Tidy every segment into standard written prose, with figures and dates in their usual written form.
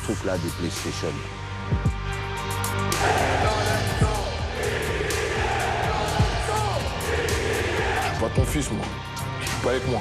truc-là des PlayStation. Je suis pas ton fils, moi. Je suis pas avec moi.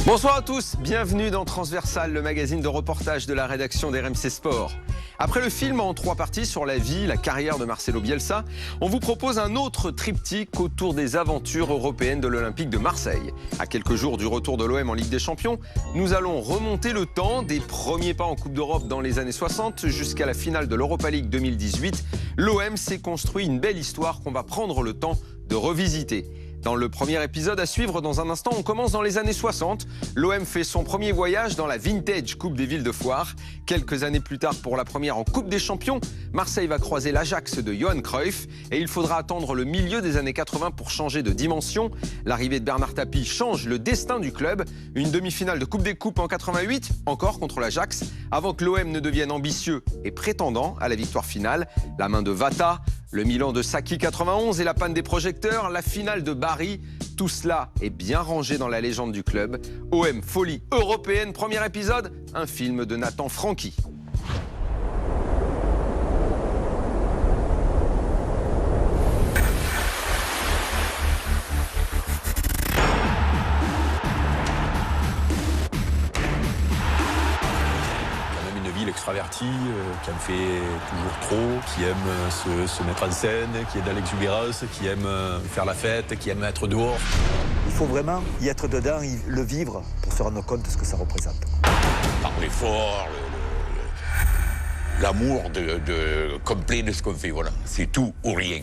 Bonsoir à tous, bienvenue dans Transversal, le magazine de reportage de la rédaction d'RMC Sport. Après le film en 3 parties sur la vie, la carrière de Marcelo Bielsa, on vous propose un autre triptyque autour des aventures européennes de l'Olympique de Marseille. À quelques jours du retour de l'OM en Ligue des Champions, nous allons remonter le temps des premiers pas en Coupe d'Europe dans les années 60 jusqu'à la finale de l'Europa League 2018. L'OM s'est construit une belle histoire qu'on va prendre le temps de revisiter. Dans le premier épisode à suivre dans un instant, on commence dans les années 60. L'OM fait son premier voyage dans la Vintage Coupe des Villes de Foire. Quelques années plus tard, pour la première en Coupe des Champions, Marseille va croiser l'Ajax de Johan Cruyff et il faudra attendre le milieu des années 80 pour changer de dimension. L'arrivée de Bernard Tapie change le destin du club. Une demi-finale de Coupe des Coupes en 88, encore contre l'Ajax, avant que l'OM ne devienne ambitieux et prétendant à la victoire finale. La main de Vata, le Milan de Sacchi 91 et la panne des projecteurs, la finale de Bari, tout cela est bien rangé dans la légende du club. OM Folie européenne, premier épisode, un film de Nathan Franchi. Extraverti, qui en fait toujours trop, qui aime se mettre en scène, qui est dans l'exubérance, qui aime faire la fête, qui aime être dehors. Il faut vraiment y être dedans, le vivre, pour se rendre compte de ce que ça représente. Parler fort, l'amour complet de ce qu'on fait, voilà. C'est tout ou rien.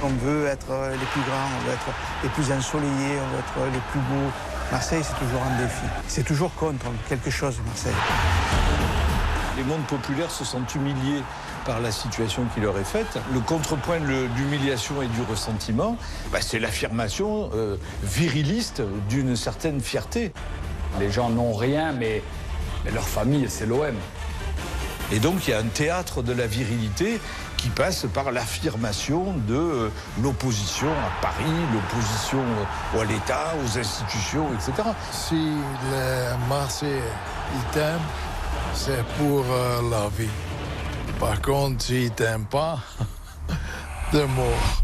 On veut être les plus grands, on veut être les plus ensoleillés, on veut être les plus beaux. Marseille, c'est toujours un défi. C'est toujours contre quelque chose, Marseille. Les mondes populaires se sentent humiliés par la situation qui leur est faite. Le contrepoint de l'humiliation et du ressentiment, c'est l'affirmation viriliste d'une certaine fierté. Les gens n'ont rien, mais leur famille, c'est l'OM. Et donc, il y a un théâtre de la virilité qui passe par l'affirmation de l'opposition à Paris, l'opposition à l'État, aux institutions, etc. Si les Marseillais t'aiment, c'est pour la vie. Par contre, s'ils t'aiment pas, t'es mort.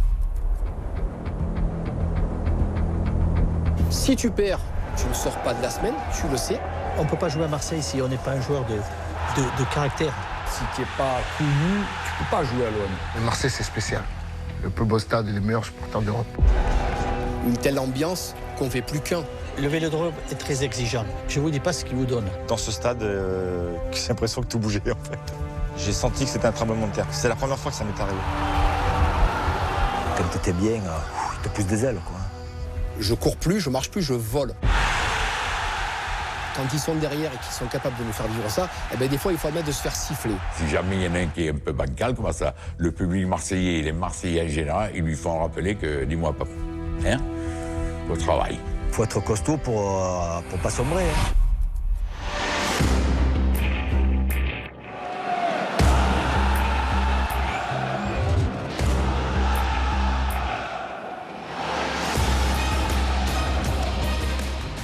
Si tu perds, tu ne sors pas de la semaine, tu le sais. On ne peut pas jouer à Marseille si on n'est pas un joueur de caractère. Si tu n'es pas connu, tu ne peux pas jouer à l'OM. Marseille, c'est spécial. Le plus beau stade et les meilleurs supporters d'Europe. Une telle ambiance qu'on ne fait plus qu'un. Le Vélodrome est très exigeant. Je ne vous dis pas ce qu'il vous donne. Dans ce stade, j'ai l'impression que tout bougeait, en fait. J'ai senti que c'était un tremblement de terre. C'est la première fois que ça m'est arrivé. Quand tu étais bien, il te pousse des ailes, quoi. Je cours plus, je marche plus, je vole. Quand ils sont derrière et qu'ils sont capables de nous faire vivre ça, des fois, il faut admettre de se faire siffler. Si jamais il y en a un qui est un peu bancal, comme ça, le public marseillais et les Marseillais en général, ils lui font rappeler que, dis-moi, papa, au travail. Il faut être costaud pour pas sombrer.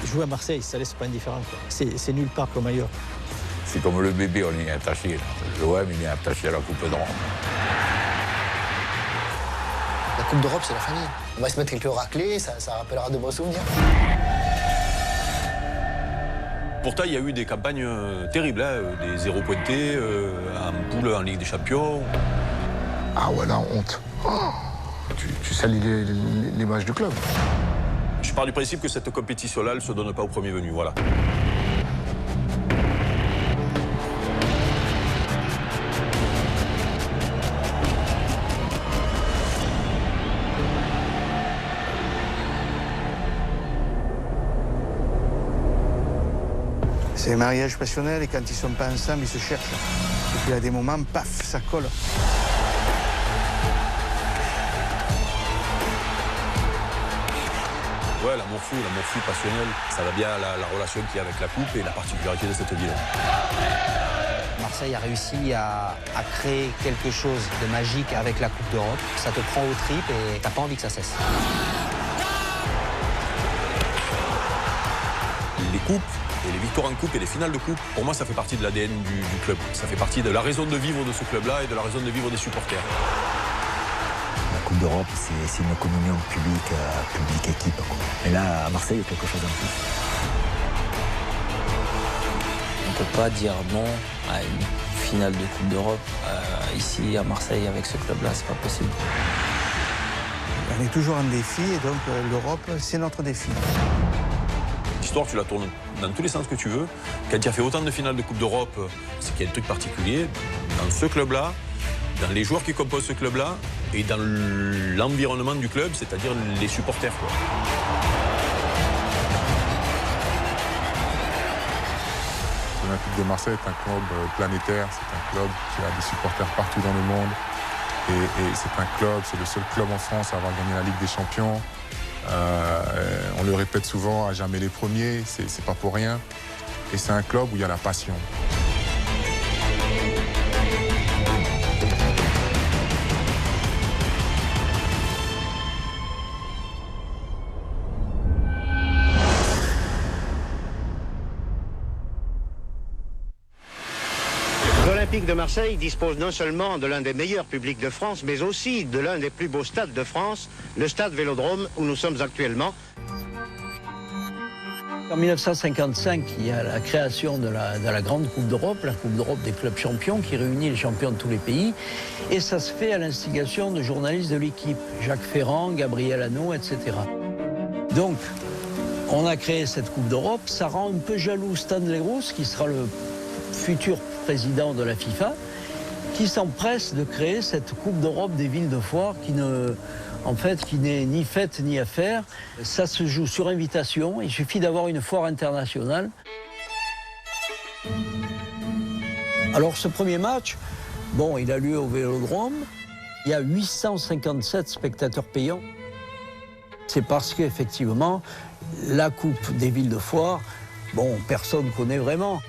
Jouer à Marseille, ça laisse pas indifférent. C'est nulle part comme ailleurs. C'est comme le bébé, on est attaché. L'OM, il est attaché à la Coupe d'Europe. La Coupe d'Europe, c'est la famille. On va se mettre quelques raclés, ça rappellera de beaux souvenirs. Pourtant, il y a eu des campagnes terribles, des 0 pointés, un poule en Ligue des Champions. Ah ouais, là, honte. Oh, tu salis l'image du club. Je pars du principe que cette compétition-là, elle ne se donne pas au premier venu, voilà. C'est un mariage passionnel et quand ils sont pas ensemble, ils se cherchent. Et puis à des moments, paf, ça colle. Ouais, l'amour fou passionnel, ça va bien à la relation qu'il y a avec la coupe et la particularité de cette ville. Marseille a réussi à créer quelque chose de magique avec la Coupe d'Europe. Ça te prend aux tripes et t'as pas envie que ça cesse. coupe, et les victoires en coupe et les finales de coupe, pour moi, ça fait partie de l'ADN du club. Ça fait partie de la raison de vivre de ce club-là et de la raison de vivre des supporters. La Coupe d'Europe, c'est une communion public-équipe. Et là, à Marseille, il y a quelque chose en plus. On ne peut pas dire non à une finale de Coupe d'Europe ici à Marseille avec ce club-là, c'est pas possible. On est toujours en défi et donc l'Europe, c'est notre défi. L'histoire, tu la tournes dans tous les sens que tu veux. Quand tu as fait autant de finales de Coupe d'Europe, c'est qu'il y a un truc particulier. Dans ce club-là, dans les joueurs qui composent ce club-là et dans l'environnement du club, c'est-à-dire les supporters, quoi. L'Olympique de Marseille est un club planétaire, c'est un club qui a des supporters partout dans le monde. Et c'est un club, c'est le seul club en France à avoir gagné la Ligue des Champions. On le répète souvent, à jamais les premiers, c'est pas pour rien. Et c'est un club où il y a la passion. L'Olympique de Marseille dispose non seulement de l'un des meilleurs publics de France, mais aussi de l'un des plus beaux stades de France, le stade Vélodrome où nous sommes actuellement. En 1955, il y a la création de la grande Coupe d'Europe, la Coupe d'Europe des clubs champions, qui réunit les champions de tous les pays. Et ça se fait à l'instigation de journalistes de l'équipe, Jacques Ferrand, Gabriel Hanaud, etc. Donc, on a créé cette Coupe d'Europe. Ça rend un peu jaloux Stanley Rousse, qui sera le futur président de la FIFA, qui s'empresse de créer cette Coupe d'Europe des villes de foire qui n'est ni faite ni à faire. Ça se joue sur invitation, il suffit d'avoir une foire internationale. Alors ce premier match, bon, il a lieu au Vélodrome, il y a 857 spectateurs payants. C'est parce qu'effectivement, la Coupe des villes de foire, bon, personne ne connaît vraiment.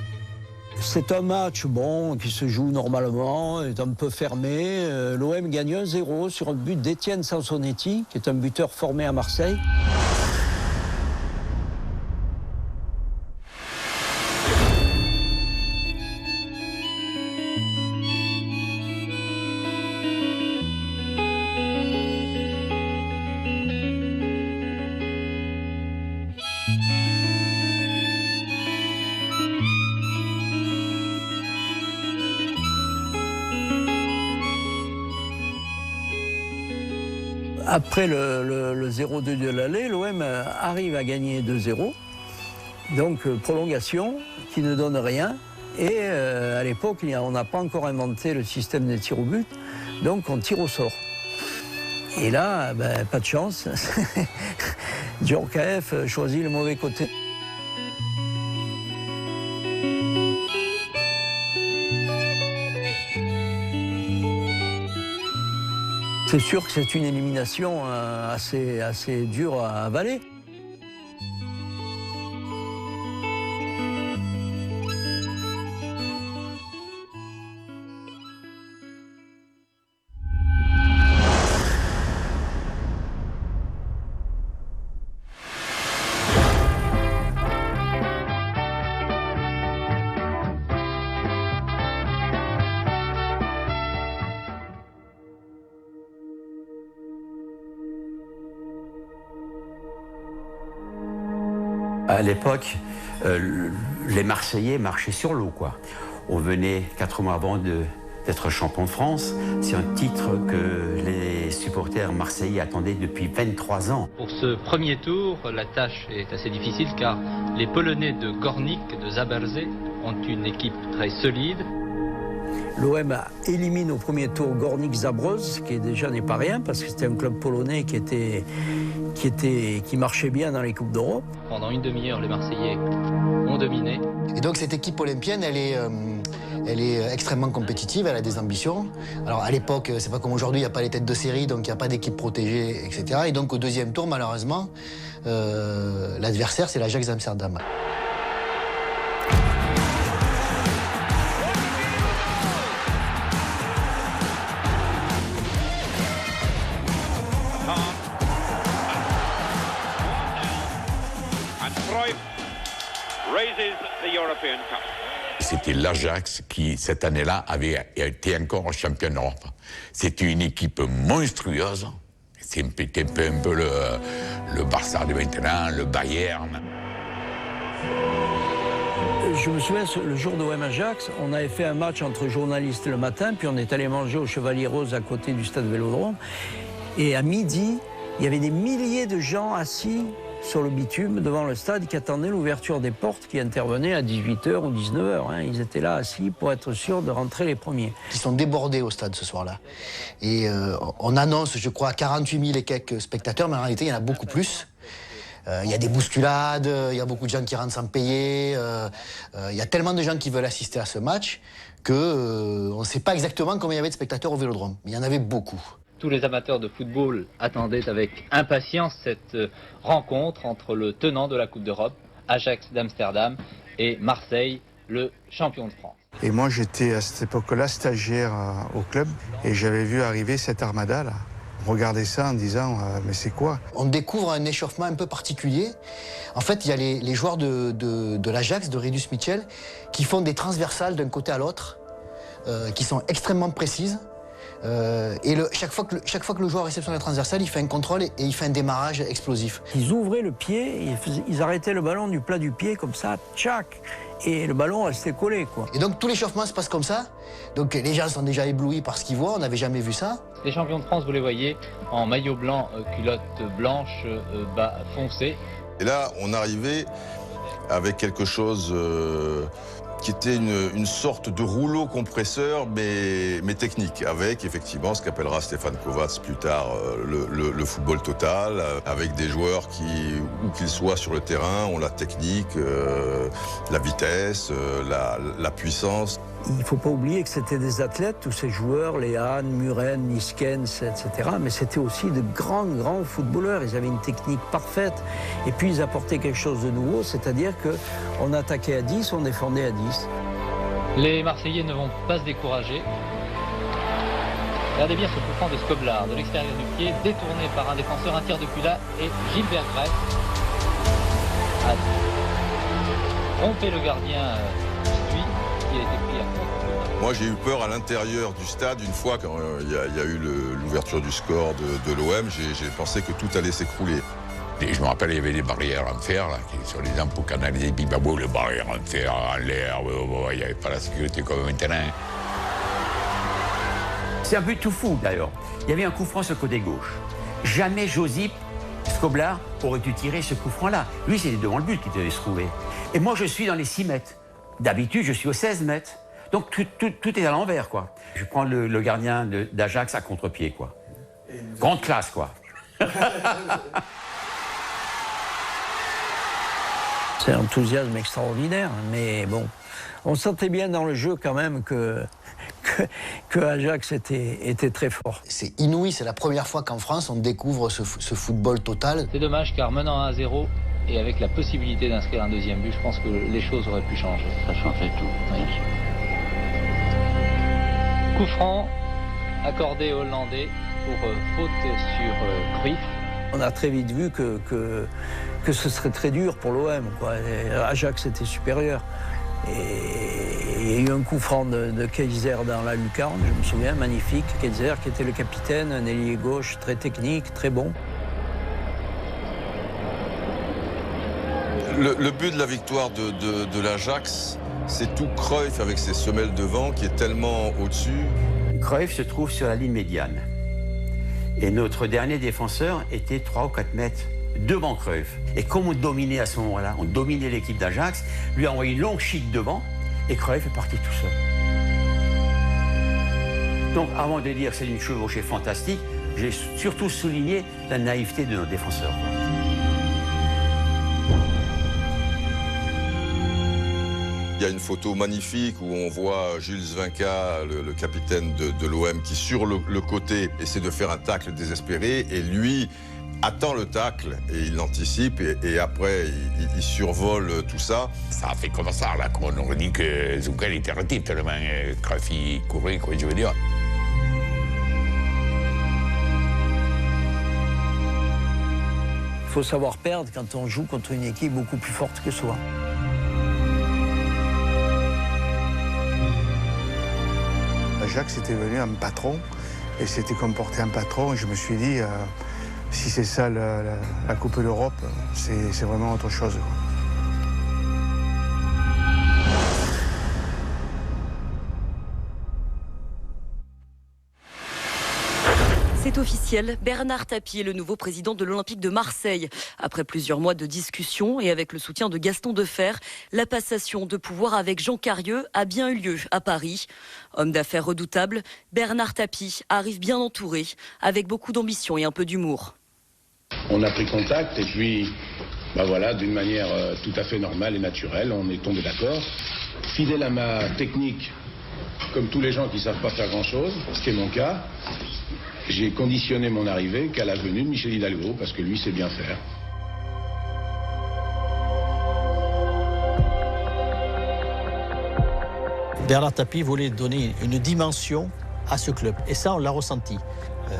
C'est un match bon, qui se joue normalement, est un peu fermé. L'OM gagne 1-0 sur un but d'Étienne Sansonetti, qui est un buteur formé à Marseille. Après le 0-2 de l'aller, l'OM arrive à gagner 2-0. Donc prolongation qui ne donne rien. Et à l'époque, on n'a pas encore inventé le système des tirs au but. Donc on tire au sort. Et là, pas de chance. Djorkaeff choisit le mauvais côté. C'est sûr que c'est une élimination assez dure à avaler. À l'époque, les Marseillais marchaient sur l'eau, quoi. On venait 4 mois avant d'être champion de France. C'est un titre que les supporters marseillais attendaient depuis 23 ans. Pour ce premier tour, la tâche est assez difficile car les Polonais de Gornik, de Zabrze, ont une équipe très solide. L'OM élimine au premier tour Gornik Zabrze, qui déjà n'est pas rien, parce que c'était un club polonais qui marchait bien dans les Coupes d'Europe. Pendant une demi-heure, les Marseillais ont dominé. Et donc cette équipe olympienne, elle est extrêmement compétitive, elle a des ambitions. Alors à l'époque, c'est pas comme aujourd'hui, il n'y a pas les têtes de série, donc il n'y a pas d'équipe protégée, etc. Et donc au deuxième tour, malheureusement, l'adversaire, c'est l'Ajax Amsterdam. C'était l'Ajax qui, cette année-là, avait été encore champion d'Europe. C'était une équipe monstrueuse. C'était un peu le Barça de maintenant, le Bayern. Je me souviens, le jour de OM Ajax, on avait fait un match entre journalistes le matin, puis on est allé manger au Chevalier Rose à côté du stade Vélodrome. Et à midi, il y avait des milliers de gens assis sur le bitume devant le stade qui attendaient l'ouverture des portes qui intervenaient à 18h ou 19h. Hein. Ils étaient là assis pour être sûrs de rentrer les premiers. Ils sont débordés au stade ce soir-là. Et on annonce, je crois, 48 000 et quelques spectateurs, mais en réalité, il y en a beaucoup plus. Il y a des bousculades, il y a beaucoup de gens qui rentrent sans payer. Il y a tellement de gens qui veulent assister à ce match qu'on ne sait pas exactement combien il y avait de spectateurs au Vélodrome. Mais il y en avait beaucoup. Tous les amateurs de football attendaient avec impatience cette rencontre entre le tenant de la Coupe d'Europe, Ajax d'Amsterdam, et Marseille, le champion de France. Et moi, j'étais à cette époque-là stagiaire au club et j'avais vu arriver cette armada-là. Regardez ça en disant mais c'est quoi? On découvre un échauffement un peu particulier. En fait, il y a les joueurs de l'Ajax, de Ridus Mitchell, qui font des transversales d'un côté à l'autre, qui sont extrêmement précises. Et chaque fois que le joueur réceptionne la transversale, il fait un contrôle et il fait un démarrage explosif. Ils ouvraient le pied, ils arrêtaient le ballon du plat du pied comme ça, tchac, et le ballon restait collé, quoi. Et donc tout l'échauffement se passe comme ça. Donc les gens sont déjà éblouis par ce qu'ils voient, on n'avait jamais vu ça. Les champions de France, vous les voyez en maillot blanc, culotte blanche, bas foncé. Et là, on arrivait avec quelque chose qui était une sorte de rouleau compresseur, mais technique, avec effectivement ce qu'appellera Stéphane Kovacs plus tard le football total, avec des joueurs qui, où qu'ils soient sur le terrain, ont la technique, la vitesse, la puissance. Il ne faut pas oublier que c'était des athlètes, tous ces joueurs, les Hahn, Muren, Niskens, etc. Mais c'était aussi de grands footballeurs. Ils avaient une technique parfaite. Et puis ils apportaient quelque chose de nouveau, c'est-à-dire qu'on attaquait à 10, on défendait à 10. Les Marseillais ne vont pas se décourager. Regardez bien ce coup franc de Skoblar, de l'extérieur du pied, détourné par un défenseur, un tir de Kula, et Gilbert Gref a trompé le gardien Stuy, qui a été pris à contre. Moi, j'ai eu peur à l'intérieur du stade une fois quand il y a eu l'ouverture du score de l'OM. J'ai pensé que tout allait s'écrouler. Et je me rappelle, il y avait des barrières en fer, là, qui, sur les lampes pour canaliser Bibabo, les barrières en fer, en l'air, il n'y avait pas la sécurité comme maintenant. C'est un but tout fou, d'ailleurs. Il y avait un coup franc sur le côté gauche. Jamais Josip Skoblar aurait dû tirer ce coup franc-là. Lui, c'était devant le but qu'il devait se trouver. Et moi, je suis dans les 6 mètres. D'habitude, je suis aux 16 mètres. Donc, tout est à l'envers, quoi. Je prends le gardien d'Ajax à contre-pied, quoi. Grande classe, quoi. C'est un enthousiasme extraordinaire, mais bon, on sentait bien dans le jeu quand même que Ajax était très fort. C'est inouï, c'est la première fois qu'en France on découvre ce football total. C'est dommage car menant 1-0 et avec la possibilité d'inscrire un deuxième but, je pense que les choses auraient pu changer. Ça changeait tout. Oui. Coup franc accordé aux Hollandais pour faute sur Cruyff. On a très vite vu que ce serait très dur pour l'OM. Ajax était supérieur. Et il y a eu un coup franc de Kaiser dans la lucarne, je me souviens, magnifique. Kaiser qui était le capitaine, un ailier gauche très technique, très bon. Le but de la victoire de l'Ajax, c'est tout Cruyff avec ses semelles de vent qui est tellement au-dessus. Cruyff se trouve sur la ligne médiane. Et notre dernier défenseur était 3 ou 4 mètres devant Cruyff. Et comme on dominait à ce moment-là, on dominait l'équipe d'Ajax, lui a envoyé une longue chic devant, et Cruyff est parti tout seul. Donc avant de dire que c'est une chevauchée fantastique, j'ai surtout souligné la naïveté de nos défenseurs. Il y a une photo magnifique où on voit Jules Vinca, le capitaine de l'OM, qui sur le côté essaie de faire un tacle désespéré et lui attend le tacle et il l'anticipe et après il survole tout ça. Ça a fait comme ça, là, qu'on aurait dit que Zoukel était arrêté tellement Cruyff courait, quoi, je veux dire. Il faut savoir perdre quand on joue contre une équipe beaucoup plus forte que soi. l'Ajax était venu un patron et s'était comporté un patron. Et je me suis dit, si c'est ça la Coupe d'Europe, c'est vraiment autre chose, quoi. C'est officiel, Bernard Tapie est le nouveau président de l'Olympique de Marseille. Après plusieurs mois de discussions et avec le soutien de Gaston Defer, la passation de pouvoir avec Jean Carieux a bien eu lieu à Paris. Homme d'affaires redoutable, Bernard Tapie arrive bien entouré, avec beaucoup d'ambition et un peu d'humour. On a pris contact et puis, voilà, d'une manière tout à fait normale et naturelle, on est tombé d'accord. Fidèle à ma technique, comme tous les gens qui ne savent pas faire grand-chose, ce qui est mon cas, j'ai conditionné mon arrivée qu'à la venue de Michel Hidalgo, parce que lui sait bien faire. Bernard Tapie voulait donner une dimension à ce club. Et ça, on l'a ressenti.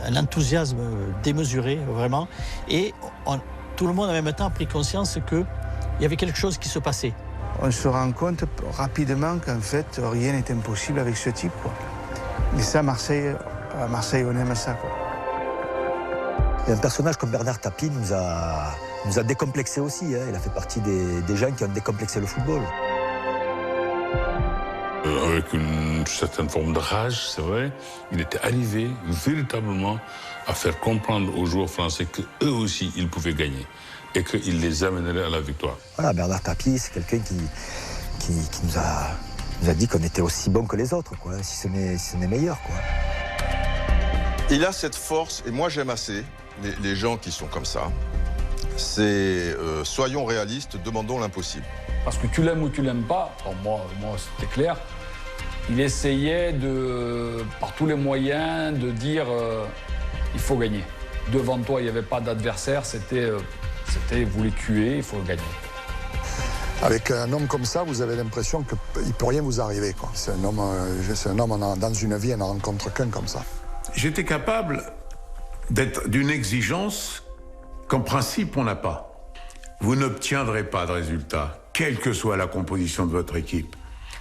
Un enthousiasme démesuré, vraiment. Et tout le monde, en même temps, a pris conscience qu'il y avait quelque chose qui se passait. On se rend compte rapidement qu'en fait, rien n'est impossible avec ce type, quoi. Et ça, à Marseille, on aime ça, quoi. Et un personnage comme Bernard Tapie nous a décomplexés aussi. Hein. Il a fait partie des gens qui ont décomplexé le football. Avec une certaine forme de rage, c'est vrai, il était arrivé véritablement à faire comprendre aux joueurs français qu'eux aussi, ils pouvaient gagner et qu'il les amènerait à la victoire. Voilà, Bernard Tapie, c'est quelqu'un qui nous a dit qu'on était aussi bon que les autres, quoi, si ce n'est meilleur, quoi. Il a cette force, et moi j'aime assez les gens qui sont comme ça. C'est soyons réalistes, demandons l'impossible. Parce que tu l'aimes ou tu l'aimes pas, moi c'était clair, il essayait par tous les moyens de dire il faut gagner. Devant toi, il n'y avait pas d'adversaire, c'était vous les tuer, il faut gagner. Avec un homme comme ça, vous avez l'impression qu'il ne peut rien vous arriver, quoi. C'est un homme, dans une vie, on n'en rencontre qu'un comme ça. J'étais capable d'être d'une exigence qu'en principe on n'a pas. Vous n'obtiendrez pas de résultat, quelle que soit la composition de votre équipe,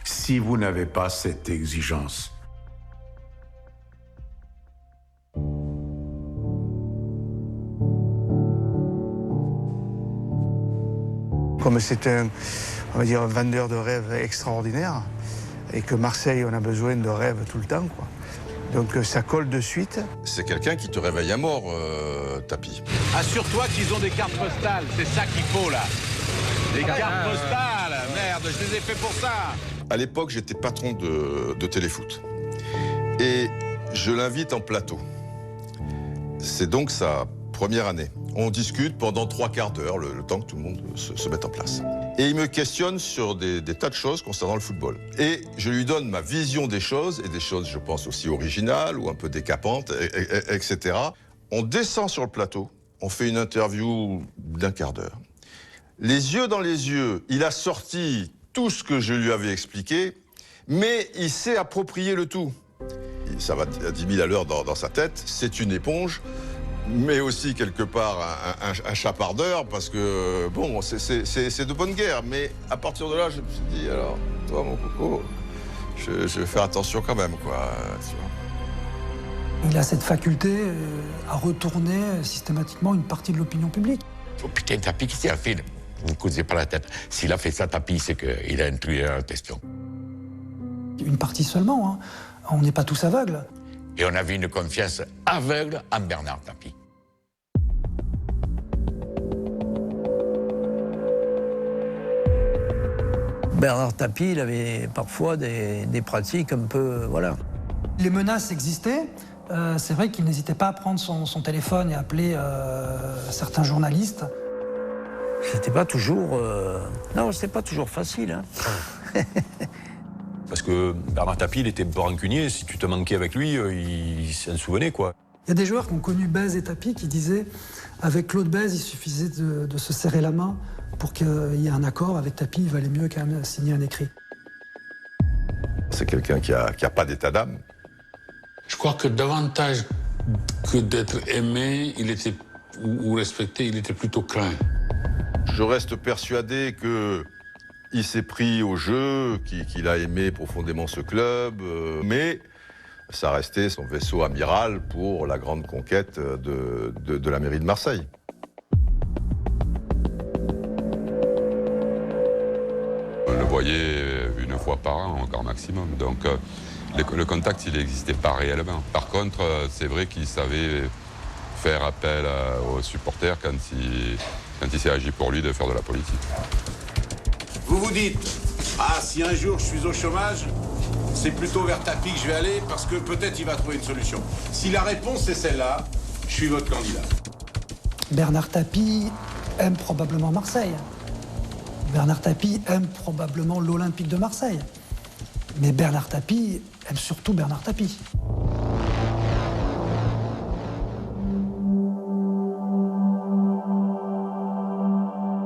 si vous n'avez pas cette exigence. Comme c'est un vendeur de rêves extraordinaire, et que Marseille, on a besoin de rêves tout le temps, quoi. Donc ça colle de suite. C'est quelqu'un qui te réveille à mort, Tapie. Assure-toi qu'ils ont des cartes postales, c'est ça qu'il faut là. Des cartes postales, merde, je les ai fait pour ça. À l'époque, j'étais patron de téléfoot. Et je l'invite en plateau. C'est donc sa première année. On discute pendant 3/4 d'heure, le temps que tout le monde se mette en place. Et il me questionne sur des tas de choses concernant le football. Et je lui donne ma vision des choses, et des choses, je pense, aussi originales ou un peu décapantes, etc. On descend sur le plateau, on fait une interview d'1/4 d'heure. Les yeux dans les yeux, il a sorti tout ce que je lui avais expliqué, mais il s'est approprié le tout. Ça va à 10 000 à l'heure dans sa tête, c'est une éponge, mais aussi quelque part un chapardeur, parce que, bon, c'est de bonne guerre. Mais à partir de là, je me suis dit, alors, toi, mon coco, je vais faire attention quand même, quoi. Tu vois. Il a cette faculté à retourner systématiquement une partie de l'opinion publique. Oh putain, Tapie, qu'est-ce qu'il a fait? Vous ne causez pas la tête. S'il a fait ça, Tapie, c'est qu'il a intrigué la question. Une partie seulement, hein. On n'est pas tous aveugles. Et on avait une confiance aveugle en Bernard Tapie. Bernard Tapie, il avait parfois des pratiques un peu, voilà. Les menaces existaient. C'est vrai qu'il n'hésitait pas à prendre son téléphone et appeler certains journalistes. C'était pas toujours... Non, c'était pas toujours facile, hein. Parce que Bernard Tapie, il était un peu rancunier. Si tu te manquais avec lui, il s'en souvenait, quoi. Il y a des joueurs qui ont connu Bèze et Tapie qui disaient avec Claude Bèze, il suffisait de se serrer la main pour qu'il y ait un accord. Avec Tapie, il valait mieux quand même signer un écrit. C'est quelqu'un qui a pas d'état d'âme. Je crois que davantage que d'être aimé, ou respecté, il était plutôt craint. Je reste persuadé qu'il s'est pris au jeu, qu'il a aimé profondément ce club, mais ça restait son vaisseau amiral pour la grande conquête de la mairie de Marseille. On le voyait une fois par an, au grand maximum. Donc le contact, il n'existait pas réellement. Par contre, c'est vrai qu'il savait faire appel aux supporters quand il s'est agi pour lui de faire de la politique. Vous vous dites, ah, si un jour je suis au chômage, c'est plutôt vers Tapie que je vais aller parce que peut-être il va trouver une solution. Si la réponse est celle-là, je suis votre candidat. Bernard Tapie aime probablement Marseille. Bernard Tapie aime probablement l'Olympique de Marseille. Mais Bernard Tapie aime surtout Bernard Tapie.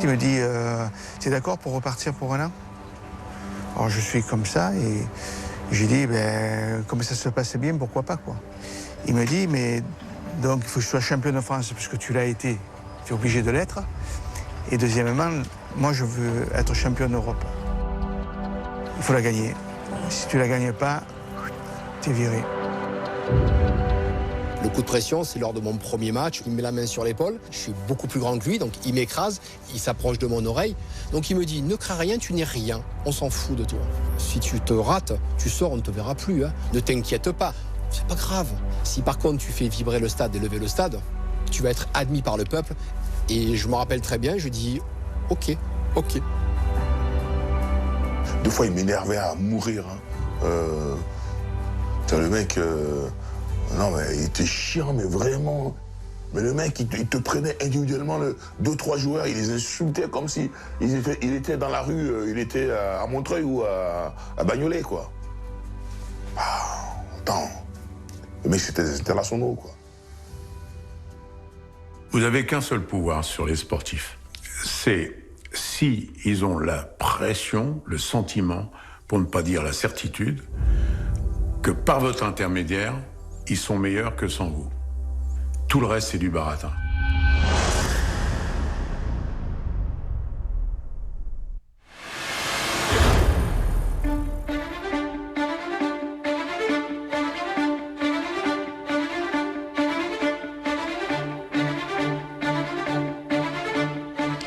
Il me dit, t'es d'accord pour repartir pour un an? Alors je suis comme ça et j'ai dit, comme ça se passait bien, pourquoi pas quoi. Il me dit, mais donc il faut que je sois champion de France puisque tu l'as été, tu es obligé de l'être. Et deuxièmement, moi je veux être champion d'Europe. Il faut la gagner. Si tu la gagnes pas, t'es viré. Le coup de pression, c'est lors de mon premier match. Il me met la main sur l'épaule. Je suis beaucoup plus grand que lui, donc il m'écrase. Il s'approche de mon oreille. Donc il me dit, ne crains rien, tu n'es rien. On s'en fout de toi. Si tu te rates, tu sors, on ne te verra plus. Hein. Ne t'inquiète pas. C'est pas grave. Si par contre tu fais vibrer le stade et lever le stade, tu vas être admis par le peuple. Et je me rappelle très bien, je dis, ok. Deux fois, il m'énervait à mourir. Hein. Le mec... Non, mais il était chiant, mais vraiment. Mais le mec, il te prenait individuellement 2-3 joueurs, il les insultait comme si il était dans la rue, il était à Montreuil ou à Bagnolet, quoi. Ah, attends. Le mec, c'était des internationaux, quoi. Vous n'avez qu'un seul pouvoir sur les sportifs. C'est si ils ont la pression, le sentiment, pour ne pas dire la certitude, que par votre intermédiaire, ils sont meilleurs que sans vous. Tout le reste, c'est du baratin.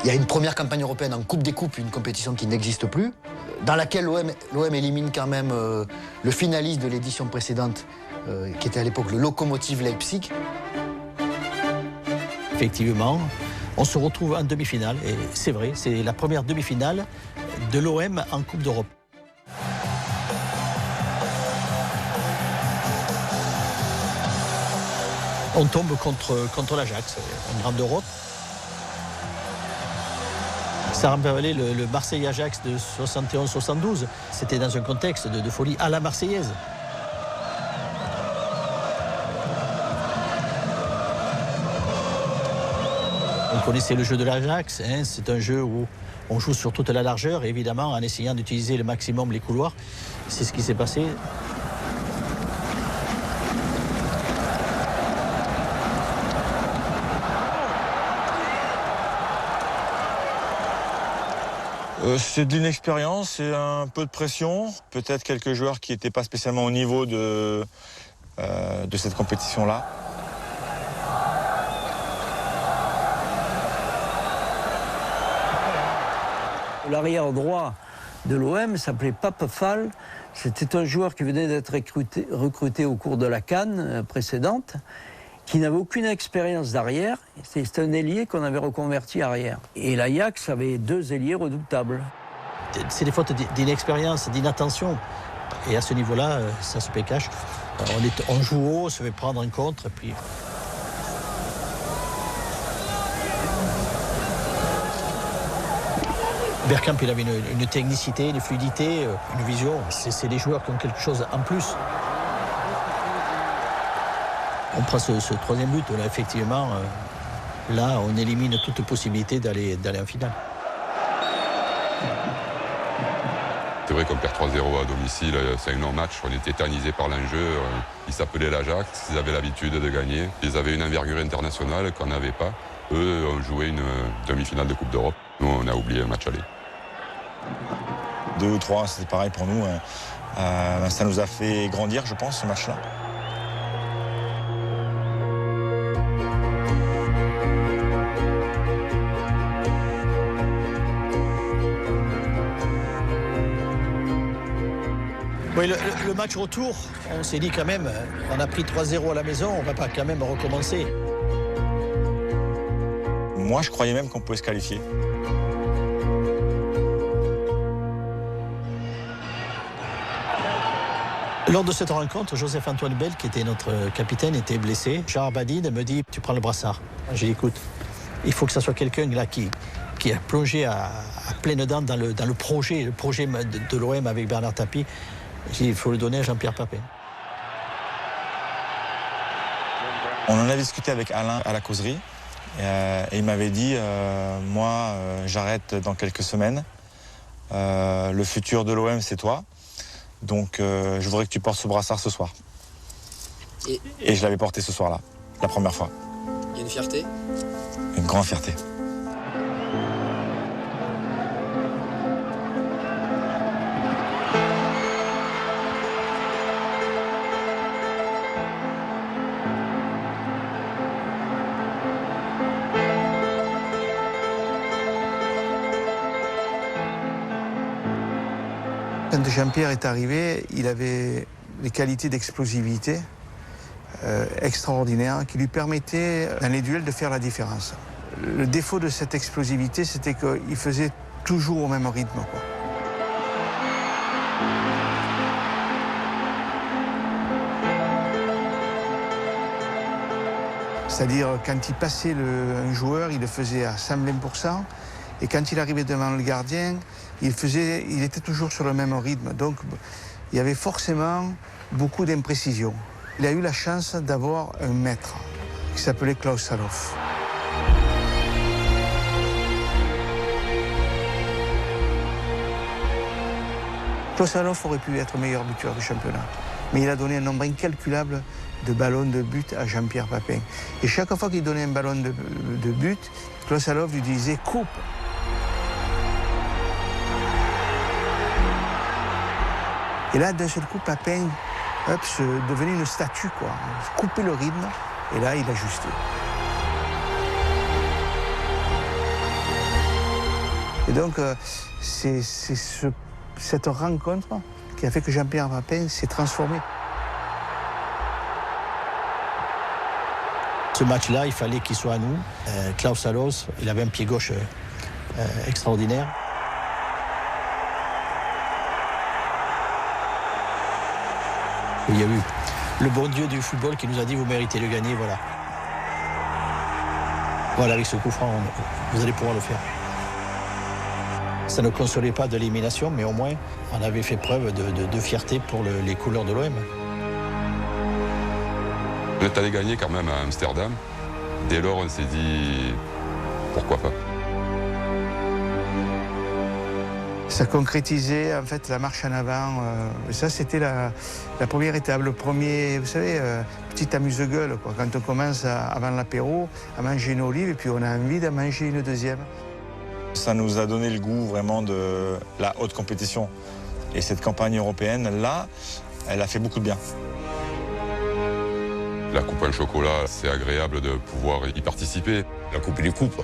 Il y a une première campagne européenne en Coupe des Coupes, une compétition qui n'existe plus, dans laquelle l'OM élimine quand même le finaliste de l'édition précédente, qui était à l'époque le Lokomotiv Leipzig. Effectivement, on se retrouve en demi-finale, et c'est vrai, c'est la première demi-finale de l'OM en Coupe d'Europe. On tombe contre l'Ajax, en Grande Europe. Ça rappelait le Marseille-Ajax de 71-72. C'était dans un contexte de folie à la marseillaise. On connaissait le jeu de l'Ajax, hein, c'est un jeu où on joue sur toute la largeur, évidemment, en essayant d'utiliser le maximum les couloirs. C'est ce qui s'est passé. C'est de l'inexpérience, c'est un peu de pression, peut-être quelques joueurs qui n'étaient pas spécialement au niveau de cette compétition-là. L'arrière droit de l'OM s'appelait Pape Fall. C'était un joueur qui venait d'être recruté au cours de la CAN précédente, qui n'avait aucune expérience d'arrière. C'est un ailier qu'on avait reconverti arrière. Et l'Ajax avait 2 ailiers redoutables. C'est des fautes d'inexpérience, d'inattention. Et à ce niveau-là, ça se paie cash. On joue haut, on se fait prendre en contre, et puis... Bergkamp, il avait une technicité, une fluidité, une vision. C'est des joueurs qui ont quelque chose en plus. On prend ce troisième but, là, effectivement, là, on élimine toute possibilité d'aller en finale. C'est vrai qu'on perd 3-0 à domicile, c'est un non-match, on était tétanisés par l'enjeu. Ils s'appelaient l'Ajax, ils avaient l'habitude de gagner. Ils avaient une envergure internationale qu'on n'avait pas. Eux ont joué une demi-finale de Coupe d'Europe. Nous, on a oublié un match aller. 2 ou 3, c'était pareil pour nous. Ça nous a fait grandir, je pense, ce match-là. Oui, le match retour, on s'est dit quand même, on a pris 3-0 à la maison, on ne va pas quand même recommencer. Moi, je croyais même qu'on pouvait se qualifier. Lors de cette rencontre, Joseph-Antoine Bell, qui était notre capitaine, était blessé. Jean Abadine me dit, tu prends le brassard. J'ai dit, écoute, il faut que ça soit quelqu'un là qui a plongé à pleines dents dans le projet de l'OM avec Bernard Tapie. J'ai dit, il faut le donner à Jean-Pierre Papin. On en a discuté avec Alain à la causerie. Et il m'avait dit, moi, j'arrête dans quelques semaines. Le futur de l'OM, c'est toi. Donc, je voudrais que tu portes ce brassard ce soir. Et je l'avais porté ce soir-là, la première fois. Il y a une fierté? Une grande fierté. Quand Jean-Pierre est arrivé, il avait les qualités d'explosivité extraordinaires qui lui permettaient, dans les duels, de faire la différence. Le défaut de cette explosivité, c'était qu'il faisait toujours au même rythme, quoi. C'est-à-dire, quand il passait un joueur, il le faisait à 120%. Et quand il arrivait devant le gardien, il était toujours sur le même rythme. Donc, il y avait forcément beaucoup d'imprécisions. Il a eu la chance d'avoir un maître qui s'appelait Klaus Saloff. Klaus Saloff aurait pu être meilleur buteur du championnat. Mais il a donné un nombre incalculable de ballons de but à Jean-Pierre Papin. Et chaque fois qu'il donnait un ballon de but, Klaus Saloff lui disait « coupe ». Et là, d'un seul coup, Papin devenait une statue, quoi. Couper le rythme, et là, il ajustait. Et donc, c'est cette rencontre qui a fait que Jean-Pierre Papin s'est transformé. Ce match-là, il fallait qu'il soit à nous. Klaus Saloff, il avait un pied gauche extraordinaire. Il y a eu le bon Dieu du football qui nous a dit vous méritez de gagner, voilà. Voilà, avec ce coup franc, vous allez pouvoir le faire. Ça ne consolait pas de l'élimination, mais au moins, on avait fait preuve de fierté pour les couleurs de l'OM. On est allé gagner quand même à Amsterdam. Dès lors, on s'est dit pourquoi pas. Ça concrétisait en fait la marche en avant. Ça, c'était la première étape, le premier, vous savez, petite amuse-gueule, quoi. Quand on commence avant l'apéro à manger une olive et puis on a envie d'en manger une deuxième. Ça nous a donné le goût vraiment de la haute compétition. Et cette campagne européenne, là, elle a fait beaucoup de bien. La coupe en chocolat, c'est agréable de pouvoir y participer. La coupe des coupes,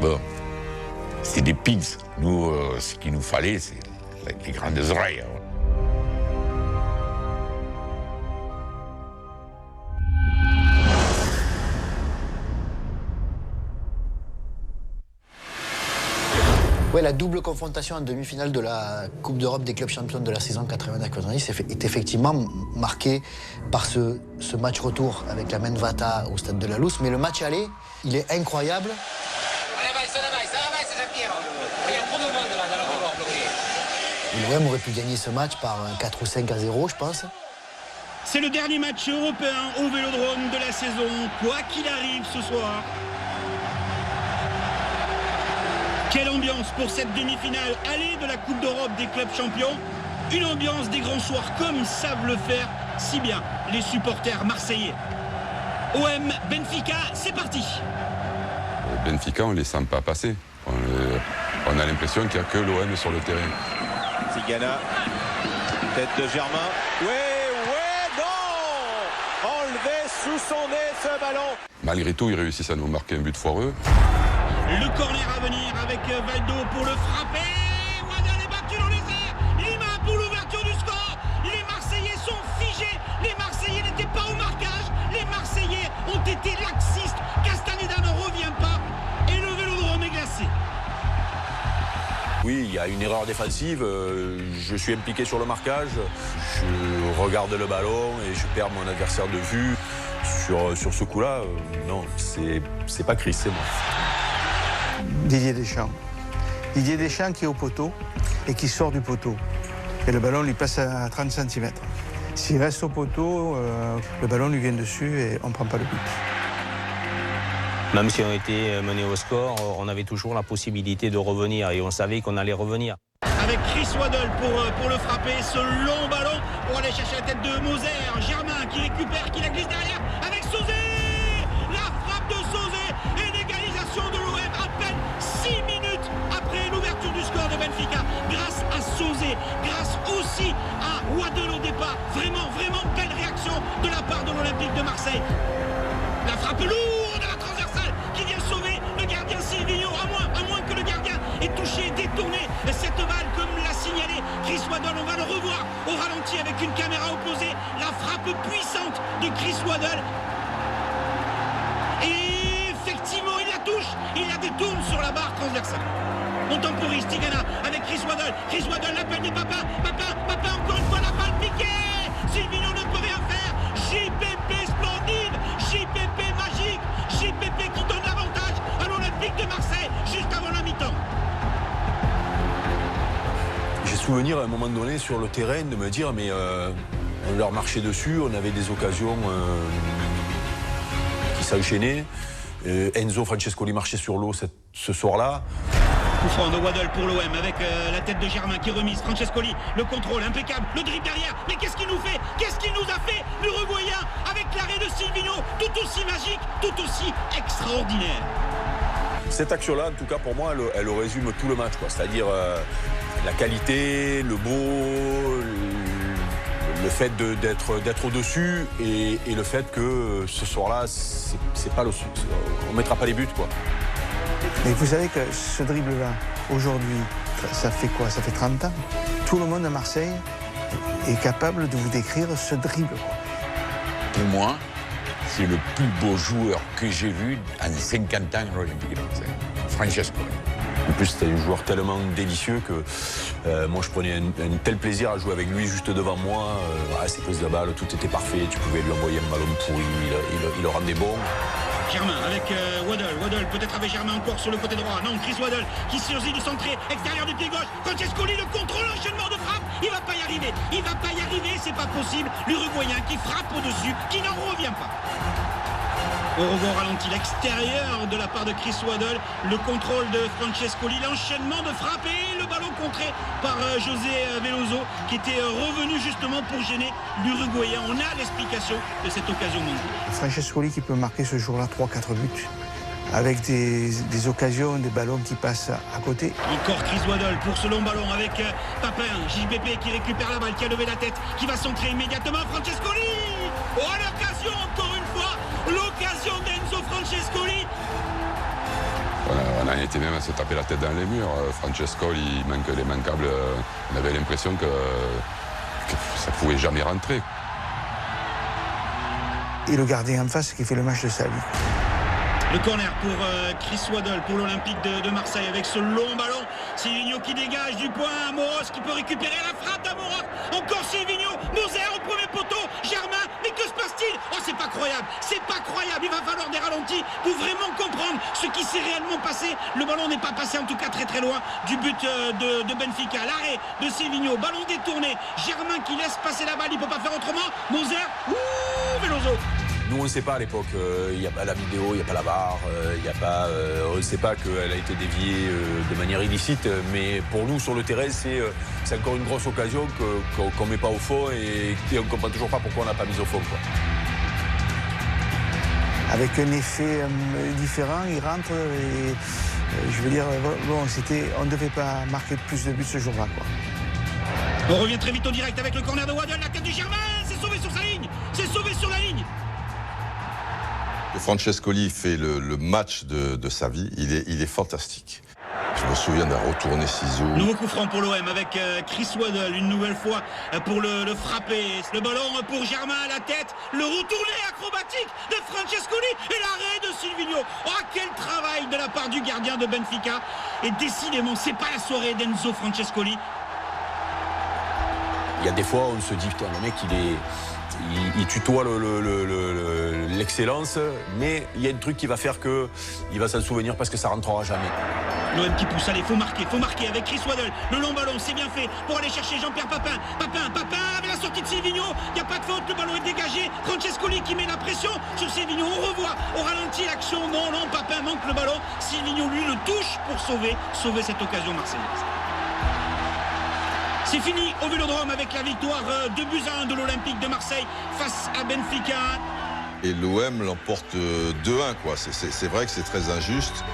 bon, c'est des pigs. Nous, ce qu'il nous fallait, c'est les grandes oreilles. Ouais, la double confrontation en demi-finale de la Coupe d'Europe des clubs champions de la saison 89-90 est effectivement marquée par ce match retour avec la main Vata au stade de la Luz. Mais le match aller, il est incroyable. L'OM aurait pu gagner ce match par 4 ou 5 à 0, je pense. C'est le dernier match européen au Vélodrome de la saison, quoi qu'il arrive ce soir. Quelle ambiance pour cette demi-finale allée de la Coupe d'Europe des clubs champions. Une ambiance des grands soirs comme savent le faire si bien les supporters marseillais. OM Benfica, c'est parti. Benfica, on ne les sent pas passer. On a l'impression qu'il n'y a que l'OM sur le terrain. Tigana. Tête de Germain. Non. Enlevé sous son nez ce ballon. Malgré tout, ils réussissent à nous marquer un but foireux. Le corner à venir avec Valdo pour le frapper. Wadal est battu dans les airs. Lima pour l'ouverture du score. Les Marseillais sont figés. Les Marseillais n'étaient pas au marquage. Les Marseillais ont été laxistes. Castaneda ne revient pas. Et le Vélodrome est glacé. Oui, il y a une erreur défensive. Je suis impliqué sur le marquage. Je regarde le ballon et je perds mon adversaire de vue. Sur ce coup-là, non, c'est pas Chris, c'est moi. Didier Deschamps. Didier Deschamps qui est au poteau et qui sort du poteau. Et le ballon lui passe à 30 cm. S'il reste au poteau, le ballon lui vient dessus et on ne prend pas le but. Même si on était mené au score, on avait toujours la possibilité de revenir et on savait qu'on allait revenir. Avec Chris Waddle pour le frapper, ce long ballon pour aller chercher la tête de Moser. Germain qui récupère, qui la glisse derrière avec Sauzé. La frappe de Sauzé et l'égalisation de l'OM à peine 6 minutes après l'ouverture du score de Benfica. Grâce à Sauzé, grâce aussi à Waddle au départ. Vraiment, vraiment belle réaction de la part de l'Olympique de Marseille. La frappe lourde de la transversale qui vient sauver le gardien Silvino, à moins que le gardien ait touché, détourné cette balle comme l'a signalé Chris Waddle. On va le revoir au ralenti avec une caméra opposée. La frappe puissante de Chris Waddle. Et effectivement, il la touche, il la détourne sur la barre transversale. On temporise Tigana avec Chris Waddle. Chris Waddle l'appelle des Papa, encore une fois la balle piquée. Silvino ne peut rien faire. JPP splendide, JPP magique, JPP qui donne l'avantage à l'Olympique de Marseille juste avant la mi-temps. J'ai souvenir à un moment donné sur le terrain de me dire mais on leur marchait dessus, on avait des occasions qui s'enchaînaient. Enzo Francescoli marchait sur l'eau ce soir-là. Coup franc de Waddle pour l'OM avec la tête de Germain qui est remise. Francescoli, le contrôle impeccable, le dribble derrière. Mais qu'est-ce qu'il nous fait? Qu'est-ce qu'il nous a fait, l'Uruguayen, avec l'arrêt de Silvino, tout aussi magique, tout aussi extraordinaire. Cette action-là, en tout cas pour moi, elle résume tout le match, c'est-à-dire la qualité, le beau, le fait d'être au-dessus et le fait que ce soir-là, c'est pas on mettra pas les buts, quoi. Mais vous savez que ce dribble-là, aujourd'hui, ça fait quoi? Ça fait 30 ans. Tout le monde à Marseille est capable de vous décrire ce dribble. Pour moi, c'est le plus beau joueur que j'ai vu en 50 ans à l'Olympique de Marseille. Francescoli. En plus, c'était un joueur tellement délicieux que moi, je prenais un tel plaisir à jouer avec lui juste devant moi. À ses prises de balle, tout était parfait. Tu pouvais lui envoyer un ballon pourri, il le rendait bon. Germain avec Waddle, peut-être avec Germain encore sur le côté droit. Non, Chris Waddle qui surgit du centré, extérieur du pied gauche. Francescoli, le contrôle, l'enchaînement de frappe. Il va pas y arriver, c'est pas possible. L'Uruguayen qui frappe au-dessus, qui n'en revient pas. Au revoir ralenti, l'extérieur de la part de Chris Waddle, le contrôle de Francescoli, l'enchaînement de frappe et le ballon contré par José Veloso qui était revenu justement pour gêner l'Uruguayen. On a l'explication de cette occasion manquée. Francescoli qui peut marquer ce jour-là 3-4 buts avec des occasions, des ballons qui passent à côté. Encore Chris Waddle pour ce long ballon avec Papin, JBP qui récupère la balle, qui a levé la tête, qui va centrer immédiatement. Francescoli! Oh, l'occasion encore une fois! L'occasion d'Enzo Francescoli. On a été même à se taper la tête dans les murs. Francescoli, il manque l'immanquable. On avait l'impression que ça ne pouvait jamais rentrer. Et le gardien en face qui fait le match de sa vie. Le corner pour Chris Waddle pour l'Olympique de Marseille avec ce long ballon. Silvino qui dégage du point. Moros qui peut récupérer la frappe d'Amoros. Encore Silvino. Moser au premier poteau. Germain. Mais que se passe-t-il? Oh, c'est pas croyable. C'est pas croyable. Il va falloir des ralentis pour vraiment comprendre ce qui s'est réellement passé. Le ballon n'est pas passé en tout cas très très loin du but de Benfica. L'arrêt de Silvino. Ballon détourné. Germain qui laisse passer la balle. Il peut pas faire autrement. Moser. Ouh, Veloso. Nous, on ne sait pas à l'époque, il n'y a pas la vidéo, il n'y a pas la VAR, on ne sait pas qu'elle a été déviée de manière illicite, mais pour nous, sur le terrain, c'est encore une grosse occasion qu'on ne met pas au fond et on ne comprend toujours pas pourquoi on n'a pas mis au fond, quoi. Avec un effet différent, il rentre et je veux dire, bon, on ne devait pas marquer plus de buts ce jour-là, quoi. On revient très vite au direct avec le corner de Waddle, la tête du Germain, c'est sauvé sur sa ligne, c'est sauvé sur la ligne. Francescoli fait le match de sa vie, il est fantastique. Je me souviens d'un retourné ciseau. Nouveau coup franc pour l'OM avec Chris Waddle, une nouvelle fois pour le frapper. Le ballon pour Germain à la tête, le retourné acrobatique de Francescoli et l'arrêt de Silvinho. Oh, quel travail de la part du gardien de Benfica. Et décidément, c'est pas la soirée d'Enzo Francescoli. Il y a des fois, on se dit, putain, le mec, il tutoie l'excellence, mais il y a un truc qui va faire qu'il va s'en souvenir parce que ça rentrera jamais. L'OM qui pousse, allez, faut marquer avec Chris Waddle. Le long ballon, c'est bien fait pour aller chercher Jean-Pierre Papin. Papin avec la sortie de Silvinho. Il n'y a pas de faute, le ballon est dégagé. Francescoli qui met la pression sur Silvinho. On revoit au ralenti l'action. Non, Papin manque le ballon. Silvinho, lui, le touche pour sauver cette occasion marseillaise. C'est fini au Vélodrome avec la victoire 2-1 de l'Olympique de Marseille face à Benfica. Et l'OM l'emporte 2-1, quoi. C'est vrai que c'est très injuste.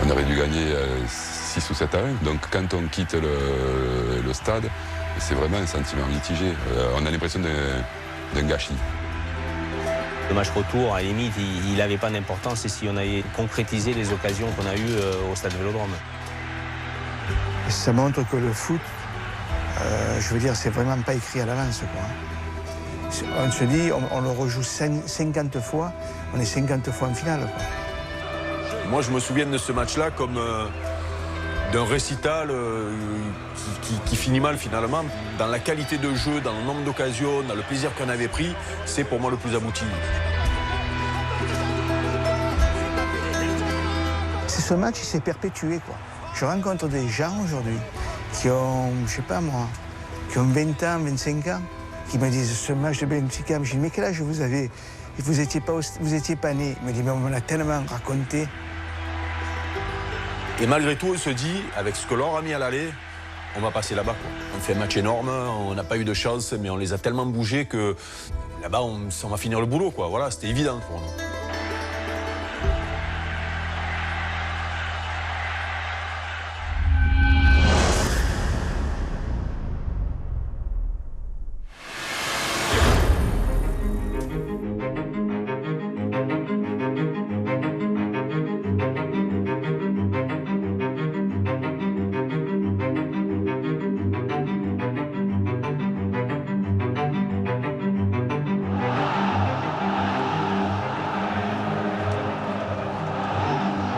On aurait dû gagner 6 ou 7 arrêts. Donc quand on quitte le stade, c'est vraiment un sentiment mitigé. On a l'impression d'un gâchis. Le match retour, à la limite, il n'avait pas d'importance si on avait concrétisé les occasions qu'on a eues au stade Vélodrome. Ça montre que le foot, je veux dire, c'est vraiment pas écrit à l'avance, quoi. On se dit, on le rejoue 50 fois, on est 50 fois en finale, quoi. Moi, je me souviens de ce match-là comme d'un récital qui finit mal finalement. Dans la qualité de jeu, dans le nombre d'occasions, dans le plaisir qu'on avait pris, c'est pour moi le plus abouti. C'est ce match qui s'est perpétué, quoi. Je rencontre des gens aujourd'hui qui ont, je sais pas moi, qui ont 20 ans, 25 ans, qui me disent ce match de Benfica. Je dis mais quel âge vous avez? Vous étiez pas né. Il me dit mais on me l'a tellement raconté. Et malgré tout, on se dit, avec ce que l'on a mis à l'aller, on va passer là-bas, quoi. On fait un match énorme, on n'a pas eu de chance, mais on les a tellement bougés que là-bas, on va finir le boulot, quoi. Voilà, c'était évident pour nous.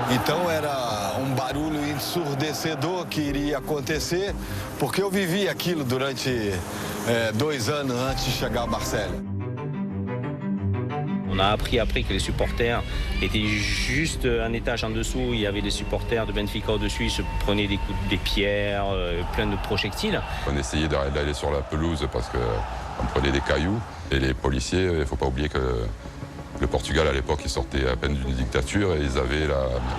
Então era barulho ensurdecedor que iria acontecer, porque eu vivi aquilo durante 2 anos antes de chegar à Marseille. On a appris après que les supporters étaient juste un étage en dessous. Il y avait des supporters de Benfica au-dessus. Ils se prenaient des coups, des pierres, plein de projectiles. On essayait d'aller sur la pelouse parce qu'on prenait des cailloux. Et les policiers, il ne faut pas oublier que le Portugal, à l'époque, ils sortaient à peine d'une dictature et ils avaient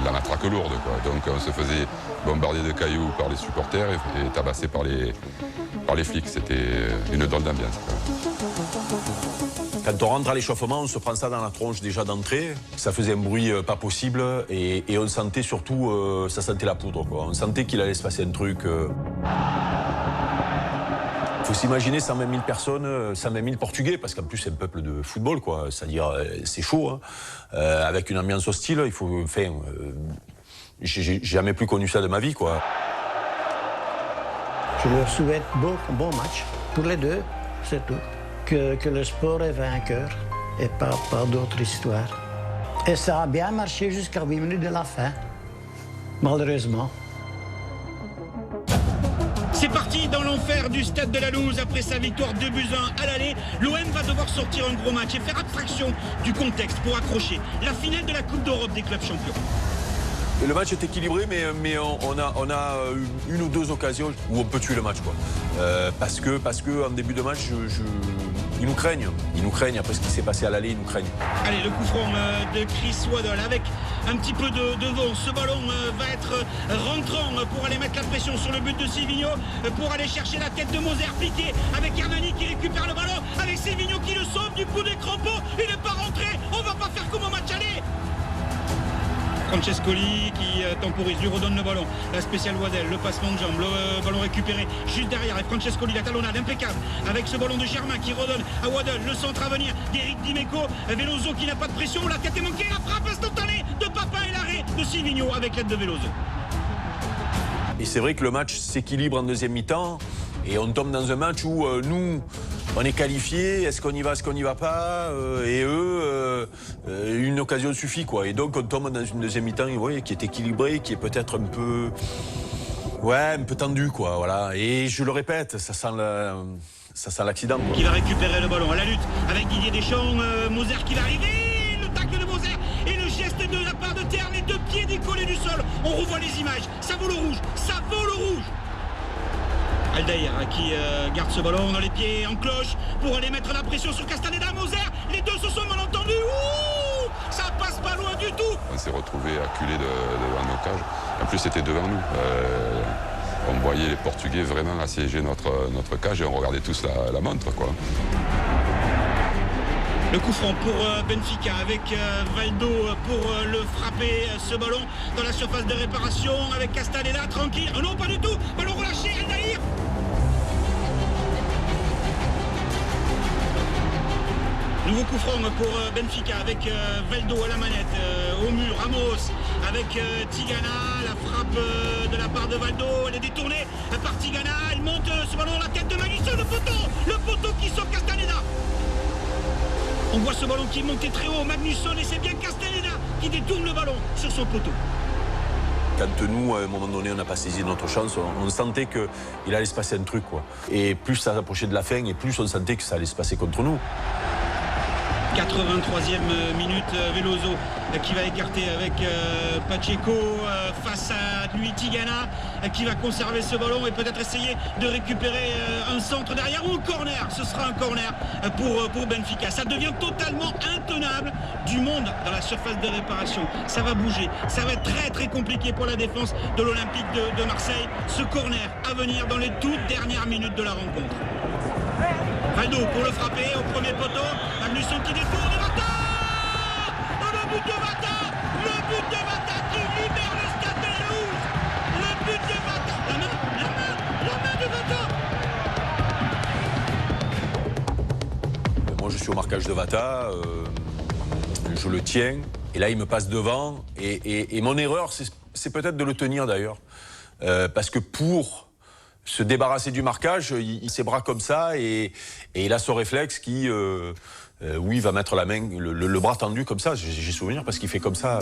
la matraque lourde, quoi. Donc on se faisait bombarder de cailloux par les supporters et tabasser par les flics. C'était une drôle d'ambiance. Quand on rentre à l'échauffement, on se prend ça dans la tronche déjà d'entrée. Ça faisait un bruit pas possible et on sentait surtout, ça sentait la poudre, quoi. On sentait qu'il allait se passer un truc. Il faut s'imaginer 120 000 personnes, 120 000 Portugais, parce qu'en plus c'est un peuple de football, quoi. C'est-à-dire, c'est chaud, hein. Avec une ambiance hostile, il faut. Enfin, j'ai jamais plus connu ça de ma vie, quoi. Je leur souhaite un bon match pour les deux, c'est tout. Que le sport est vainqueur et pas d'autre histoire. Et ça a bien marché jusqu'à 8 minutes de la fin, malheureusement. C'est parti dans l'enfer du Stade de la Luz après sa victoire 2-1 à l'aller. L'OM va devoir sortir un gros match et faire abstraction du contexte pour accrocher la finale de la Coupe d'Europe des clubs champions. Et le match est équilibré, mais on a une ou deux occasions où on peut tuer le match, quoi. Parce que en début de match, ils nous craignent. Ils nous craignent après ce qui s'est passé à l'aller, ils nous craignent. Allez, le coup franc de Chris Waddle avec un petit peu de vent. Ce ballon va être rentrant pour aller mettre la pression sur le but de Silvinho, pour aller chercher la tête de Moser, piqué avec Hernani qui récupère le ballon, avec Silvinho qui le sauve du coup des crampons. Il n'est pas rentré, on va pas faire comme au match aller. Francescoli qui temporise, lui redonne le ballon. La spéciale Waddell, le passement de jambe, le ballon récupéré juste derrière. Et Francescoli, la talonnade impeccable avec ce ballon de Germain qui redonne à Waddell. Le centre à venir d'Eric Dimeco. Veloso qui n'a pas de pression. La tête est manquée. La frappe instantanée de Papin et l'arrêt de Silvino avec l'aide de Veloso. Et c'est vrai que le match s'équilibre en deuxième mi-temps. Et on tombe dans un match où nous, on est qualifiés, est-ce qu'on y va, est-ce qu'on n'y va pas, et eux, une occasion suffit, quoi. Et donc on tombe dans une deuxième mi-temps qui est équilibrée, qui est peut-être un peu tendu, quoi. Voilà. Et je le répète, ça sent l'accident. Qui va récupérer le ballon à la lutte avec Didier Deschamps, Moser qui va arriver, le tacle de Moser et le geste de la part de Terre, les deux pieds décollés du sol. On revoit les images, ça vaut le rouge, ça vaut le rouge. Aldaïr qui garde ce ballon dans les pieds en cloche pour aller mettre la pression sur Castaneda. Moser, les deux se sont mal entendus. Ouh, ça passe pas loin du tout. On s'est retrouvés acculés devant nos cages. En plus, c'était devant nous. On voyait les Portugais vraiment assiéger notre cage et on regardait tous la montre, quoi. Le coup franc pour Benfica avec Valdo pour le frapper, ce ballon dans la surface de réparation avec Castaneda, tranquille. Oh non, pas du tout, ballon relâché, Aldaïr. Nouveau coup franc pour Benfica avec Valdo à la manette, au mur, Ramos avec Tigana, la frappe de la part de Valdo, elle est détournée par Tigana, elle monte ce ballon dans la tête de Magnusson, le poteau qui sauve Castaneda. On voit ce ballon qui est monté très haut, Magnusson, et c'est bien Castaneda qui détourne le ballon sur son poteau. Quand nous, à un moment donné, on n'a pas saisi notre chance, on sentait qu'il allait se passer un truc, quoi. Et plus ça approchait de la fin, et plus on sentait que ça allait se passer contre nous. 83e minute, Veloso qui va écarter avec Pacheco, face à lui Tigana qui va conserver ce ballon et peut-être essayer de récupérer un centre derrière ou un corner. Ce sera un corner pour Benfica. Ça devient totalement intenable, du monde dans la surface de réparation. Ça va bouger, ça va être très très compliqué pour la défense de l'Olympique de Marseille. Ce corner à venir dans les toutes dernières minutes de la rencontre. Valdo pour le frapper au premier poteau. Magnusson qui détourne Vata. Oh, le but de Vata. Le but de Vata qui libère le stade de la Rouge. Le but de Vata. La main de Vata. Moi je suis au marquage de Vata. Je le tiens. Et là il me passe devant. Et mon erreur c'est peut-être de le tenir d'ailleurs. Parce que pour se débarrasser du marquage, il ses bras comme ça et il a son réflexe qui, il va mettre la main, le bras tendu comme ça. J'ai souvenir parce qu'il fait comme ça.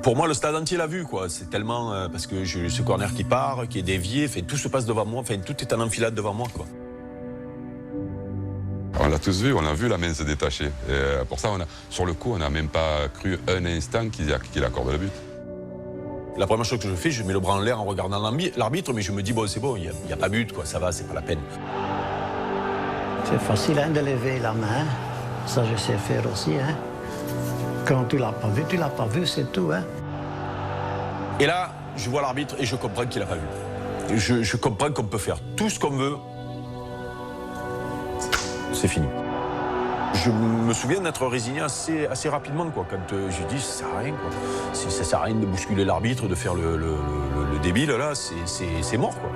Pour moi, le stade entier l'a vu, quoi. C'est tellement parce que j'ai ce corner qui part, qui est dévié, tout se passe devant moi, tout est en enfilade devant moi, quoi. On l'a tous vu, on a vu la main se détacher. Et pour ça, sur le coup, on n'a même pas cru un instant qu'il accorde le but. La première chose que je fais, je mets le bras en l'air en regardant l'arbitre, mais je me dis, bon, c'est bon, il n'y a pas but, quoi, ça va, c'est pas la peine. C'est facile de lever la main, ça je sais faire aussi. Quand tu l'as pas vu, c'est tout. Et là, je vois l'arbitre et je comprends qu'il n'a pas vu. Je comprends qu'on peut faire tout ce qu'on veut. C'est fini. Je me souviens d'être résigné assez rapidement, quoi, quand j'ai dit ça sert à rien, quoi. Ça sert à rien de bousculer l'arbitre, de faire le débile, là, c'est mort, quoi.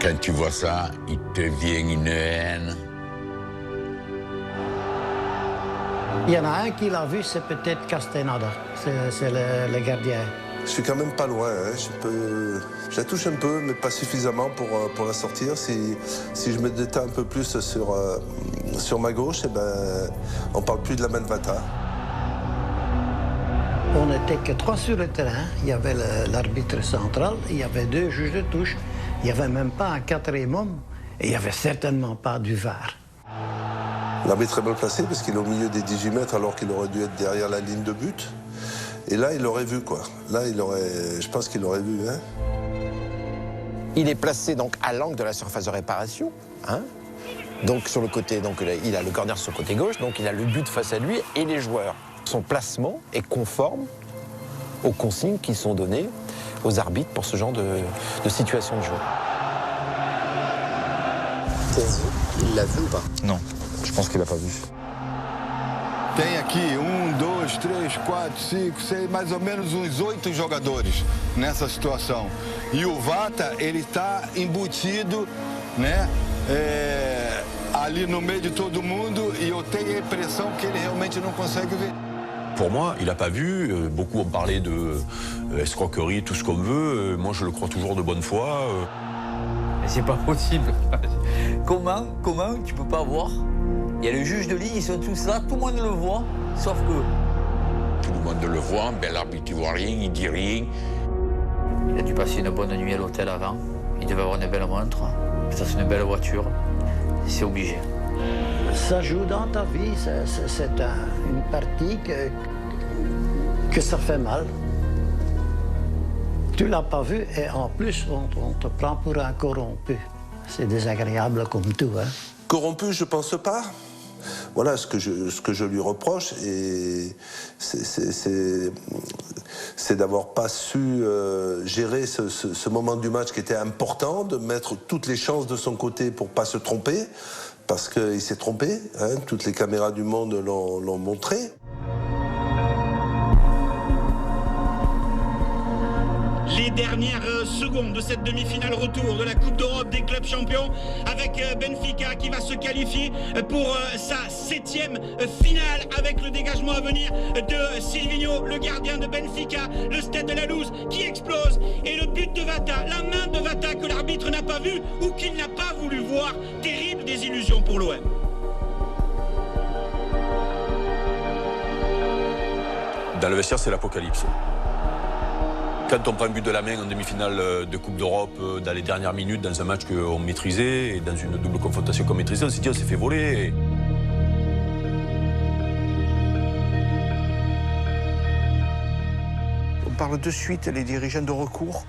Quand tu vois ça, il te vient une haine. Il y en a un qui l'a vu, c'est peut-être Castaneda, c'est le gardien. Je suis quand même pas loin, je la touche un peu, mais pas suffisamment pour la sortir. Si je me détends un peu plus sur ma gauche, on parle plus de la main de Vata. On n'était que 3 sur le terrain. Il y avait l'arbitre central, il y avait 2 juges de touche, il n'y avait même pas un 4e homme, et il n'y avait certainement pas du VAR. L'arbitre est mal placé parce qu'il est au milieu des 18 mètres alors qu'il aurait dû être derrière la ligne de but. Et là, il l'aurait vu, quoi. Là, je pense qu'il l'aurait vu, Il est placé donc à l'angle de la surface de réparation, Donc sur le côté, il a le corner sur le côté gauche, donc il a le but face à lui et les joueurs. Son placement est conforme aux consignes qui sont données aux arbitres pour ce genre de situation de jeu. Il l'a vu ou pas? Non, je pense qu'il l'a pas vu. tem aqui 1, 2, 3, 4, 5, 6, mais ou menos uns 8 jogadores nessa situação. E o Vata, ele está embutido, né, ali no meio de todo mundo, e eu tenho a impressão que ele realmente não consegue ver. Pour moi, il n'a pas vu. Beaucoup ont parlé de escroquerie, tout ce qu'on veut. Moi, je le crois toujours de bonne foi. C'est pas possible. Comment tu peux pas voir? Il y a le juge de ligne, ils sont tous là, tout le monde le voit, sauf que... Tout le monde le voit, ben l'arbitre ne voit rien, il dit rien. Il a dû passer une bonne nuit à l'hôtel avant. Il devait avoir une belle montre, peut-être une belle voiture. C'est obligé. Ça joue dans ta vie, c'est une partie que ça fait mal. Tu l'as pas vu et en plus on te prend pour un corrompu. C'est désagréable comme tout. Hein. Corrompu, je pense pas. Voilà ce que je lui reproche, et c'est d'avoir pas su gérer ce moment du match qui était important, de mettre toutes les chances de son côté pour pas se tromper, parce qu'il s'est trompé, hein, toutes les caméras du monde l'ont montré. Les dernières secondes de cette demi-finale retour de la Coupe d'Europe des clubs champions, avec Benfica qui va se qualifier pour sa 7e finale, avec le dégagement à venir de Silvinho, le gardien de Benfica, le stade de la Luz qui explose, et le but de Vata, la main de Vata que l'arbitre n'a pas vue ou qu'il n'a pas voulu voir. Terrible désillusion pour l'OM. Dans le vestiaire, c'est l'apocalypse. Quand on prend un but de la main en demi-finale de Coupe d'Europe, dans les dernières minutes, dans un match qu'on maîtrisait, et dans une double confrontation qu'on maîtrisait, on s'est dit on s'est fait voler. On parle de suite, les dirigeants de recours.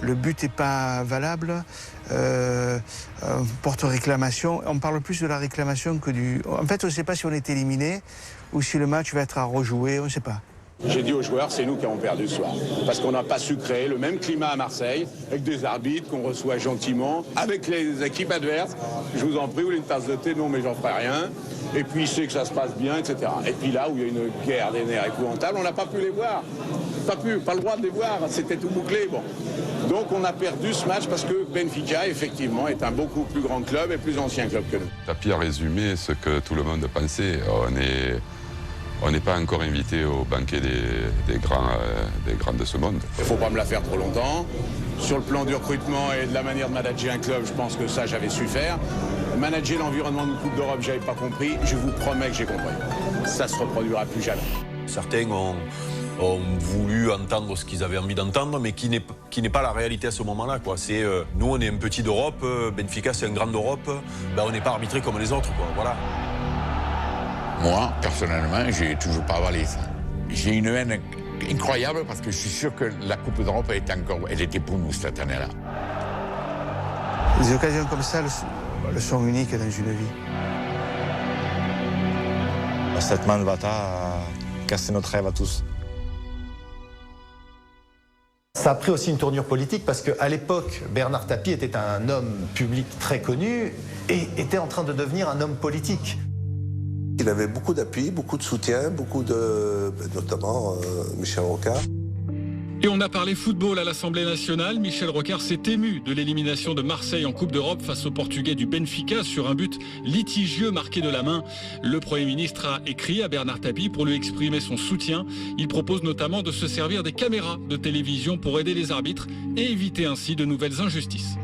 Le but n'est pas valable. On porte réclamation. On parle plus de la réclamation que du... En fait, on ne sait pas si on est éliminé ou si le match va être à rejouer, on ne sait pas. J'ai dit aux joueurs, c'est nous qui avons perdu ce soir. Parce qu'on n'a pas su créer le même climat à Marseille, avec des arbitres qu'on reçoit gentiment, avec les équipes adverses. Je vous en prie, vous voulez une tasse de thé? Non, mais j'en ferai rien. Et puis, il sait que ça se passe bien, etc. Et puis là, où il y a une guerre des nerfs épouvantable, on n'a pas pu les voir. Pas le droit de les voir, c'était tout bouclé. Bon. Donc, on a perdu ce match parce que Benfica, effectivement, est un beaucoup plus grand club et plus ancien club que nous. Tapie a résumé ce que tout le monde pensait. On n'est pas encore invité au banquet des grands de ce monde. Il ne faut pas me la faire trop longtemps. Sur le plan du recrutement et de la manière de manager un club, je pense que ça, j'avais su faire. Manager l'environnement d'une Coupe d'Europe, j'avais pas compris. Je vous promets que j'ai compris. Ça se reproduira plus jamais. Certains ont voulu entendre ce qu'ils avaient envie d'entendre, mais qui n'est pas la réalité à ce moment-là. Nous, on est un petit d'Europe, Benfica, c'est un grand d'Europe. Ben, on n'est pas arbitré comme les autres. Voilà. Moi, personnellement, j'ai toujours pas avalé ça. J'ai une haine incroyable parce que je suis sûr que la Coupe d'Europe elle était pour nous cette année-là. Des occasions comme ça le sont uniques dans une vie. Cette main de Vata a cassé notre rêve à tous. Ça a pris aussi une tournure politique parce qu'à l'époque, Bernard Tapie était un homme public très connu et était en train de devenir un homme politique. Il avait beaucoup d'appui, beaucoup de soutien, notamment Michel Rocard. Et on a parlé football à l'Assemblée nationale. Michel Rocard s'est ému de l'élimination de Marseille en Coupe d'Europe face aux Portugais du Benfica sur un but litigieux marqué de la main. Le Premier ministre a écrit à Bernard Tapie pour lui exprimer son soutien. Il propose notamment de se servir des caméras de télévision pour aider les arbitres et éviter ainsi de nouvelles injustices.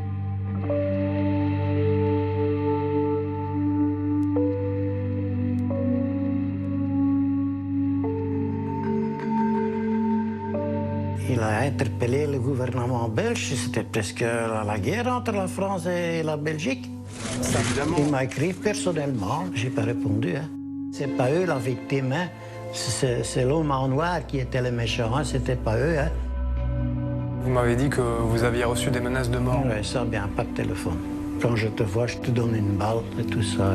Il a interpellé le gouvernement belge, c'était presque la guerre entre la France et la Belgique. Il m'a écrit personnellement, j'ai pas répondu. Hein. C'est pas eux la victime, hein. C'est l'homme en noir qui était le méchant, hein. C'était pas eux. Hein. Vous m'avez dit que vous aviez reçu des menaces de mort. Oui, ça bien, par téléphone. Quand je te vois, je te donne une balle et tout ça.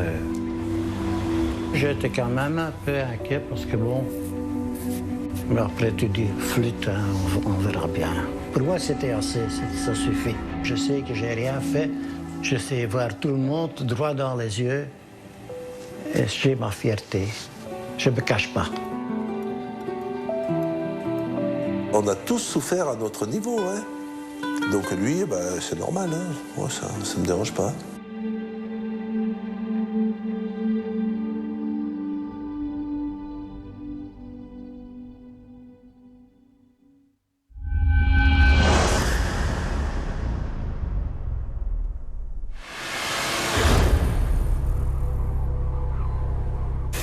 J'étais quand même un peu inquiet parce que bon... Mais après, tu dis, flûte, hein, on verra bien. Pour moi, c'était assez, ça suffit. Je sais que j'ai rien fait. Je sais voir tout le monde droit dans les yeux. Et j'ai ma fierté. Je ne me cache pas. On a tous souffert à notre niveau, hein. Donc lui, ben, c'est normal, hein. Moi, ça ne me dérange pas.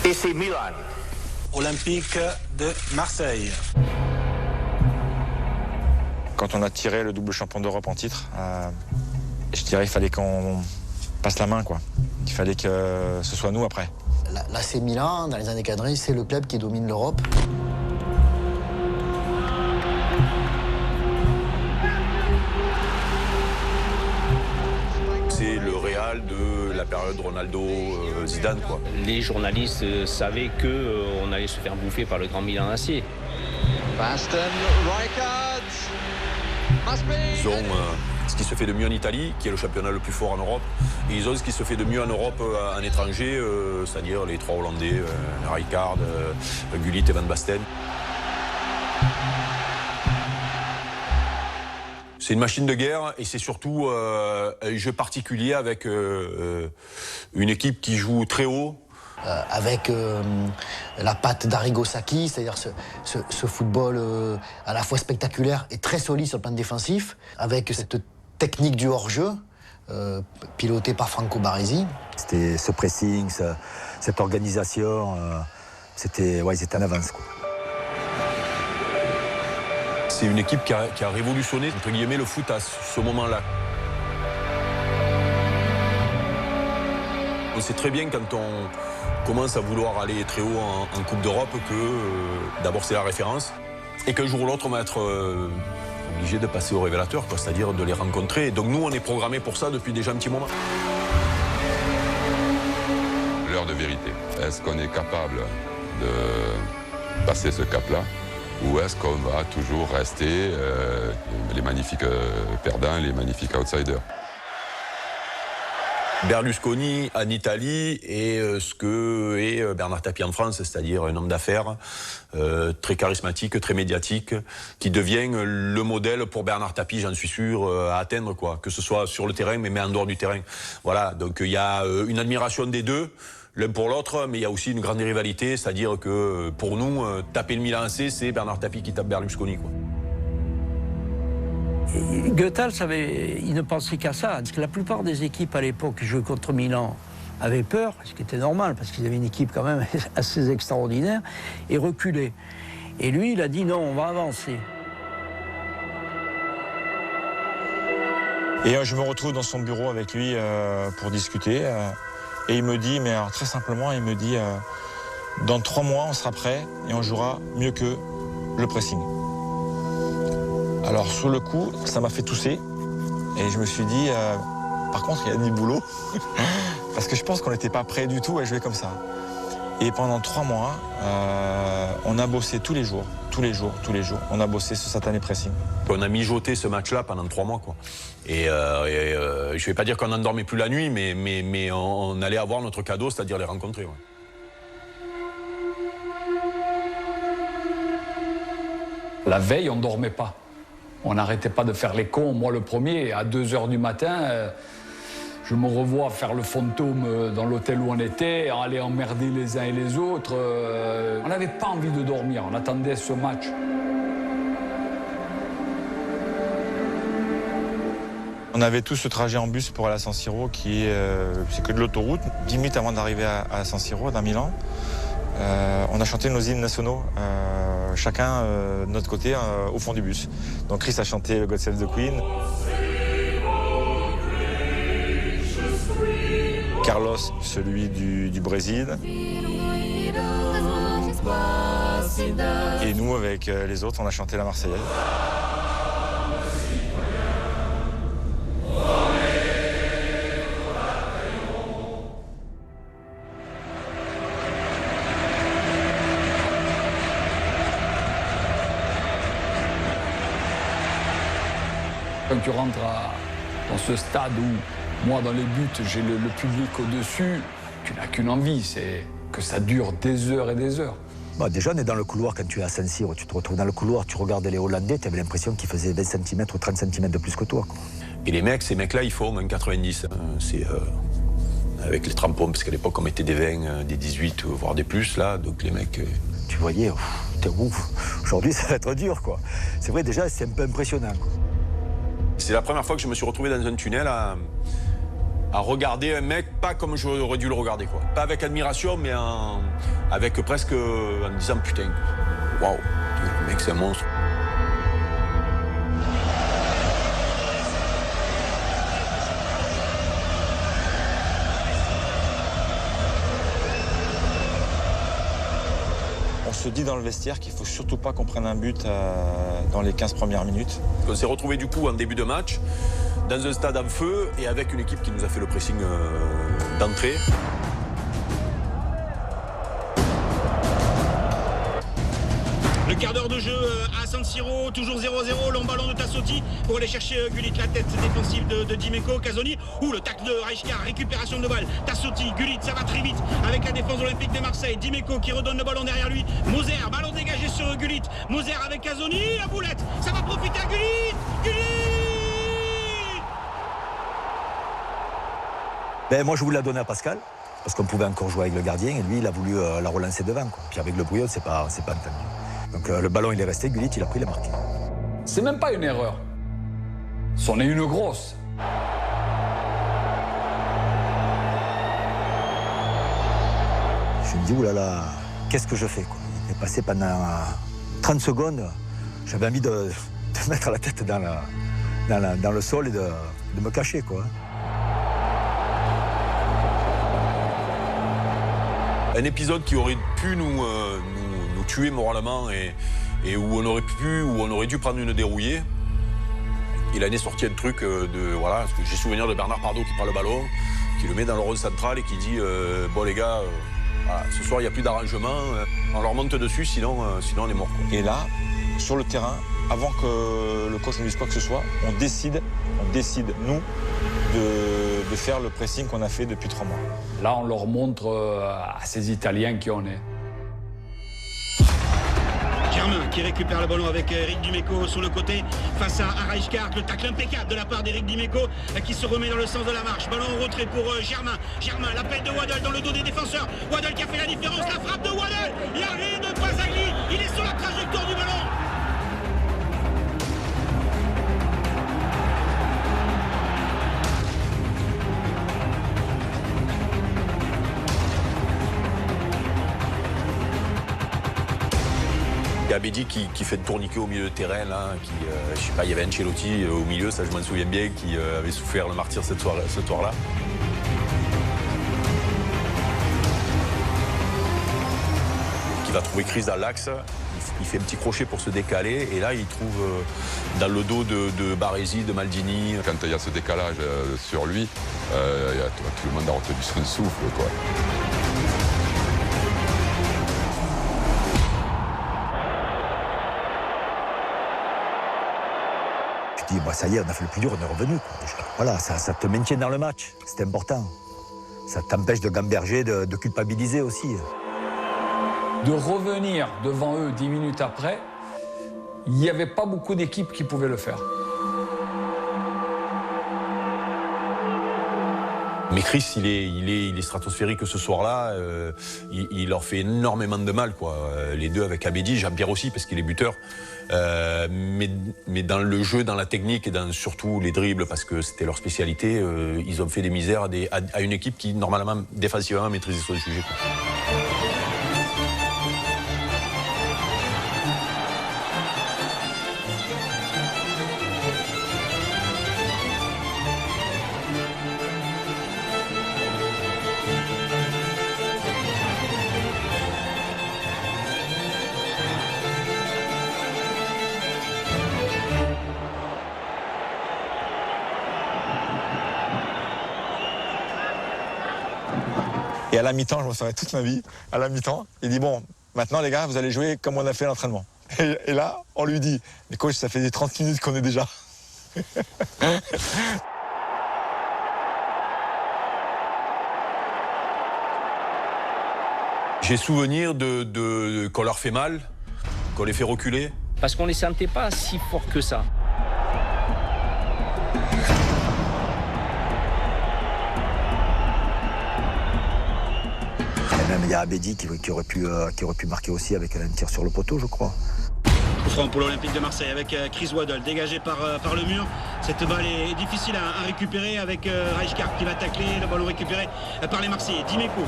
Et c'est Milan. Olympique de Marseille. Quand on a tiré le double champion d'Europe en titre, je dirais qu'il fallait qu'on passe la main, quoi. Il fallait que ce soit nous après. L'AC Milan, dans les années 80, c'est le club qui domine l'Europe. C'est le Real de la période Ronaldo-Zidane, quoi. Les journalistes savaient qu'on allait se faire bouffer par le Grand Milan AC. Ils ont ce qui se fait de mieux en Italie, qui est le championnat le plus fort en Europe, et ils ont ce qui se fait de mieux en Europe en étranger, c'est-à-dire les trois Hollandais, Rijkaard, Gullit et Van Basten. C'est une machine de guerre et c'est surtout un jeu particulier avec une équipe qui joue très haut. Avec la patte d'Arrigo Sacchi, c'est-à-dire ce football à la fois spectaculaire et très solide sur le plan défensif, avec cette technique du hors-jeu, pilotée par Franco Baresi. C'était ce pressing, cette organisation, c'était ils étaient en avance, quoi. C'est une équipe qui a révolutionné, entre guillemets, le foot à ce moment-là. On sait très bien quand on commence à vouloir aller très haut en Coupe d'Europe que d'abord c'est la référence et qu'un jour ou l'autre on va être obligé de passer au révélateur, c'est-à-dire de les rencontrer. Et donc nous on est programmés pour ça depuis déjà un petit moment. L'heure de vérité. Est-ce qu'on est capable de passer ce cap-là ou est-ce qu'on va toujours rester les magnifiques perdants, les magnifiques outsiders? Berlusconi en Italie est ce que est Bernard Tapie en France, c'est-à-dire un homme d'affaires très charismatique, très médiatique, qui devient le modèle pour Bernard Tapie, j'en suis sûr, à atteindre, quoi, que ce soit sur le terrain, mais en dehors du terrain. Voilà, donc il y a une admiration des deux, l'un pour l'autre, mais il y a aussi une grande rivalité, c'est-à-dire que pour nous, taper le Milan AC, c'est Bernard Tapie qui tape Berlusconi, quoi. Goethals, il ne pensait qu'à ça, parce que la plupart des équipes à l'époque qui jouaient contre Milan avaient peur, ce qui était normal, parce qu'ils avaient une équipe quand même assez extraordinaire, et reculaient. Et lui, il a dit non, on va avancer. Et je me retrouve dans son bureau avec lui pour discuter, et il me dit, mais alors très simplement, il me dit, dans 3 mois, on sera prêt et on jouera mieux que le pressing. Alors sur le coup, ça m'a fait tousser et je me suis dit, par contre il y a du boulot parce que je pense qu'on n'était pas prêt du tout à jouer comme ça. Et pendant 3 mois, on a bossé tous les jours, on a bossé ce satané pressing. On a mijoté ce match-là pendant 3 mois, quoi. Et je ne vais pas dire qu'on n'en dormait plus la nuit, mais on allait avoir notre cadeau, c'est-à-dire les rencontrer. Ouais. La veille, on ne dormait pas. On n'arrêtait pas de faire les cons. Moi, le premier, à 2 h du matin, je me revois faire le fantôme dans l'hôtel où on était, aller emmerder les uns et les autres. On n'avait pas envie de dormir, on attendait ce match. On avait tous ce trajet en bus pour aller à San Siro, qui c'est que de l'autoroute. 10 minutes avant d'arriver à San Siro, dans Milan, on a chanté nos hymnes nationaux. Chacun de notre côté au fond du bus. Donc Chris a chanté God Save the Queen. Carlos, celui du Brésil. Et nous, avec les autres, on a chanté la Marseillaise. Quand tu rentres dans ce stade où, moi, dans les buts, j'ai le public au-dessus, tu n'as qu'une envie, c'est que ça dure des heures et des heures. Bah, déjà, on est dans le couloir, quand tu es à San Siro, tu te retrouves dans le couloir, tu regardes les Hollandais, tu avais l'impression qu'ils faisaient 20 cm ou 30 cm de plus que toi, quoi. Et les mecs, ces mecs-là, ils font 1,90 m. C'est avec les trampons, parce qu'à l'époque, on mettait des 20, des 18, voire des plus, là. Donc les mecs... Tu voyais, t'es ouf. Aujourd'hui, ça va être dur, quoi. C'est vrai, déjà, c'est un peu impressionnant, quoi. C'est la première fois que je me suis retrouvé dans un tunnel à regarder un mec, pas comme j'aurais dû le regarder, quoi. Pas avec admiration, mais avec presque en disant putain, waouh, le mec c'est un monstre. On se dit dans le vestiaire qu'il ne faut surtout pas qu'on prenne un but dans les 15 premières minutes. On s'est retrouvé du coup en début de match, dans un stade en feu et avec une équipe qui nous a fait le pressing d'entrée. Le quart d'heure de jeu à San Siro, toujours 0-0, long ballon de Tassotti pour aller chercher Gullit, la tête défensive de Dimeco, Casoni. Le tacle de Rijkaard, récupération de balle. Tassotti, Gullit, ça va très vite avec la défense olympique de Marseille. Dimeco qui redonne le ballon derrière lui. Moser, ballon dégagé sur Gullit. Moser avec Casoni, la boulette, ça va profiter à Gullit. Gullit! Ben, moi, je voulais la donner à Pascal, parce qu'on pouvait encore jouer avec le gardien, et lui, il a voulu la relancer devant, quoi. Puis avec le brouillon, c'est pas entendu. Donc le ballon, il est resté, Gullit, il a pris, il a marqué. C'est même pas une erreur. C'en est une grosse. Je me dis, oulala, qu'est-ce que je fais, quoi. Il est passé pendant 30 secondes, j'avais envie de mettre la tête dans le sol et de me cacher, quoi. Un épisode qui aurait pu nous tuer moralement et où on aurait dû prendre une dérouillée. Il en est sorti un truc voilà, parce que j'ai souvenir de Bernard Pardo qui prend le ballon, qui le met dans le rond central et qui dit bon les gars, voilà, ce soir il n'y a plus d'arrangement, on leur monte dessus, sinon on est mort, quoi. Et là, sur le terrain, avant que le coach ne dise quoi que ce soit, on décide nous, de faire le pressing qu'on a fait depuis 3 mois. Là, on leur montre à ces Italiens qui on est. Germain qui récupère le ballon avec Eric Dimeco sur le côté face à Rijkaard. Le tacle impeccable de la part d'Eric Dimeco qui se remet dans le sens de la marche. Ballon en retrait pour Germain. Germain, l'appel de Waddle dans le dos des défenseurs. Waddle qui a fait la différence. La frappe de Waddle. Il arrive de Pasagli. Il est sur la trajectoire du ballon. Il y a Abedi qui fait le tourniquet au milieu de terrain, là, je sais pas, il y avait Ancelotti au milieu, ça je m'en souviens bien, qui avait souffert le martyre ce soir-là. Qui va trouver Chris dans l'axe, il fait un petit crochet pour se décaler, et là il trouve dans le dos de Baresi, de Maldini. Quand il y a ce décalage sur lui, tout le monde a retenu son souffle, quoi. Bah, ça y est, on a fait le plus dur, on est revenu, quoi, déjà. Voilà, ça te maintient dans le match, c'est important. Ça t'empêche de gamberger, de culpabiliser aussi. De revenir devant eux 10 minutes après, il n'y avait pas beaucoup d'équipes qui pouvaient le faire. Mais Chris, il est stratosphérique ce soir-là. Il leur fait énormément de mal, quoi. Les deux avec Abedi, Jean-Pierre aussi, parce qu'il est buteur. Mais dans le jeu, dans la technique et dans surtout les dribbles, parce que c'était leur spécialité, ils ont fait des misères à une équipe qui, normalement, défensivement, maîtrisait son sujet, quoi. Et à la mi-temps, je m'en souviens toute ma vie, à la mi-temps, il dit bon, maintenant les gars, vous allez jouer comme on a fait l'entraînement. Et là, on lui dit, mais coach, ça fait 30 minutes qu'on est déjà. J'ai souvenir qu'on leur fait mal, qu'on les fait reculer. Parce qu'on ne les sentait pas si forts que ça. Et même il y a Abedi qui aurait pu marquer aussi avec un tir sur le poteau, je crois. Coup franc pour l'Olympique de Marseille avec Chris Waddle dégagé par le mur. Cette balle est difficile à récupérer avec Rijkaard qui va tacler. Le ballon récupéré par les Marseillais. Dimeco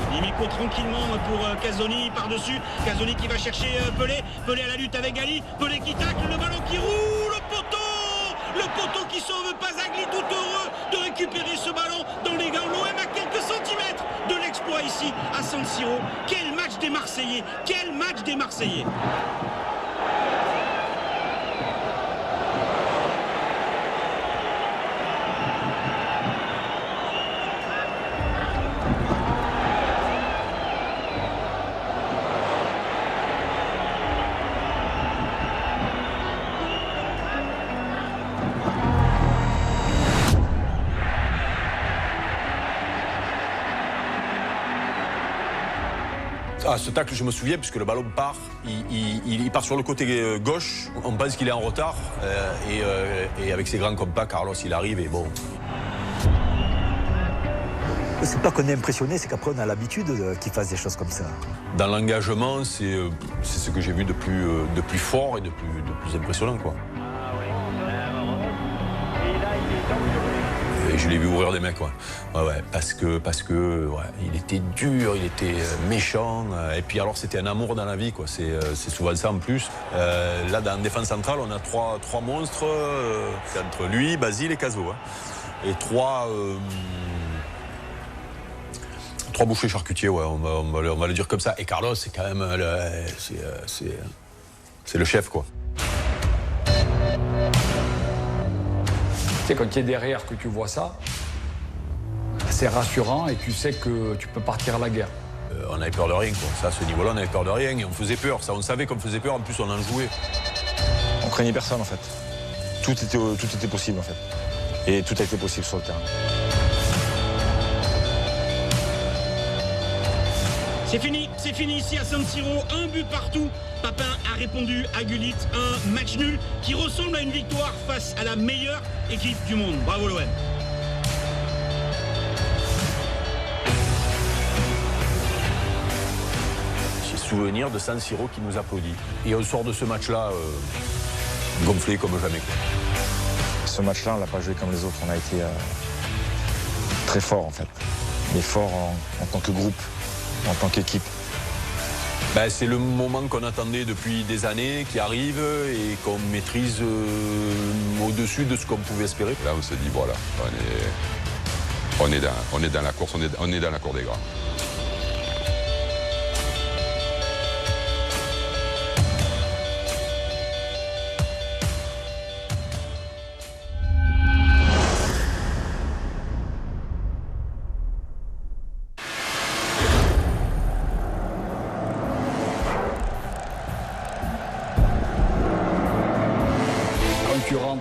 tranquillement pour Casoni par-dessus. Casoni qui va chercher Pelé. Pelé à la lutte avec Ali. Pelé qui tacle, le ballon qui roule. Le poteau qui sauve Pasagli, tout heureux de récupérer ce ballon dans les gants. L'OM à quelques centimètres de l'exploit ici à San Siro. Quel match des Marseillais! Quel match des Marseillais! Ah, ce tacle, je me souviens, puisque le ballon part, il part sur le côté gauche, on pense qu'il est en retard, et avec ses grands compas, Carlos, il arrive et bon. C'est pas qu'on est impressionné, c'est qu'après on a l'habitude qu'ils fassent des choses comme ça. Dans l'engagement, c'est ce que j'ai vu de plus fort et de plus impressionnant, quoi. Et je l'ai vu ouvrir des mecs, ouais. Ouais, parce que ouais, il était dur, il était méchant. Et puis alors, c'était un amour dans la vie, quoi. C'est souvent ça en plus. Là, dans la défense centrale, on a trois monstres. C'est entre lui, Basile et Caso. Hein. Et trois bouchers charcutiers, ouais, on va le dire comme ça. Et Carlos, c'est quand même c'est le chef, quoi. Tu sais, quand tu es derrière, que tu vois ça, c'est rassurant et tu sais que tu peux partir à la guerre. On avait peur de rien, quoi. Ça, à ce niveau-là, on avait peur de rien et on faisait peur. Ça, on savait qu'on faisait peur, en plus on en jouait. On craignait personne, en fait. Tout était possible, en fait. Et tout a été possible sur le terrain. C'est fini ici à San Siro, un but partout. Papin a répondu à Gullit, un match nul qui ressemble à une victoire face à la meilleure équipe du monde. Bravo l'OM. J'ai souvenir de San Siro qui nous applaudit. Et on sort de ce match-là gonflé comme jamais, quoi. Ce match-là, on l'a pas joué comme les autres. On a été très fort, en fait. Mais fort en tant que groupe. En tant qu'équipe. Ben, c'est le moment qu'on attendait depuis des années, qui arrive et qu'on maîtrise au-dessus de ce qu'on pouvait espérer. Là, on se dit, voilà, on est dans la course, on est dans la cour des grands.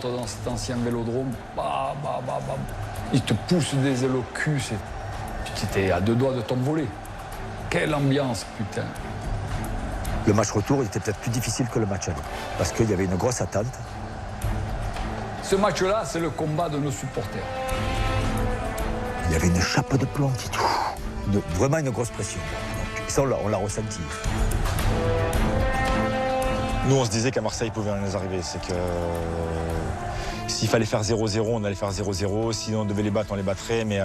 Dans cet ancien vélodrome, ils te poussent des ailes au cul, tu étais à deux doigts de t'envoler. Quelle ambiance, putain. Le match retour, il était peut-être plus difficile que le match aller, parce qu'il y avait une grosse attente. Ce match-là, c'est le combat de nos supporters. Il y avait une chape de plomb, vraiment une grosse pression. Donc, ça, on l'a ressenti. Nous, on se disait qu'à Marseille, il pouvait nous arriver. C'est que s'il fallait faire 0-0, on allait faire 0-0. Si on devait les battre, on les battrait. Mais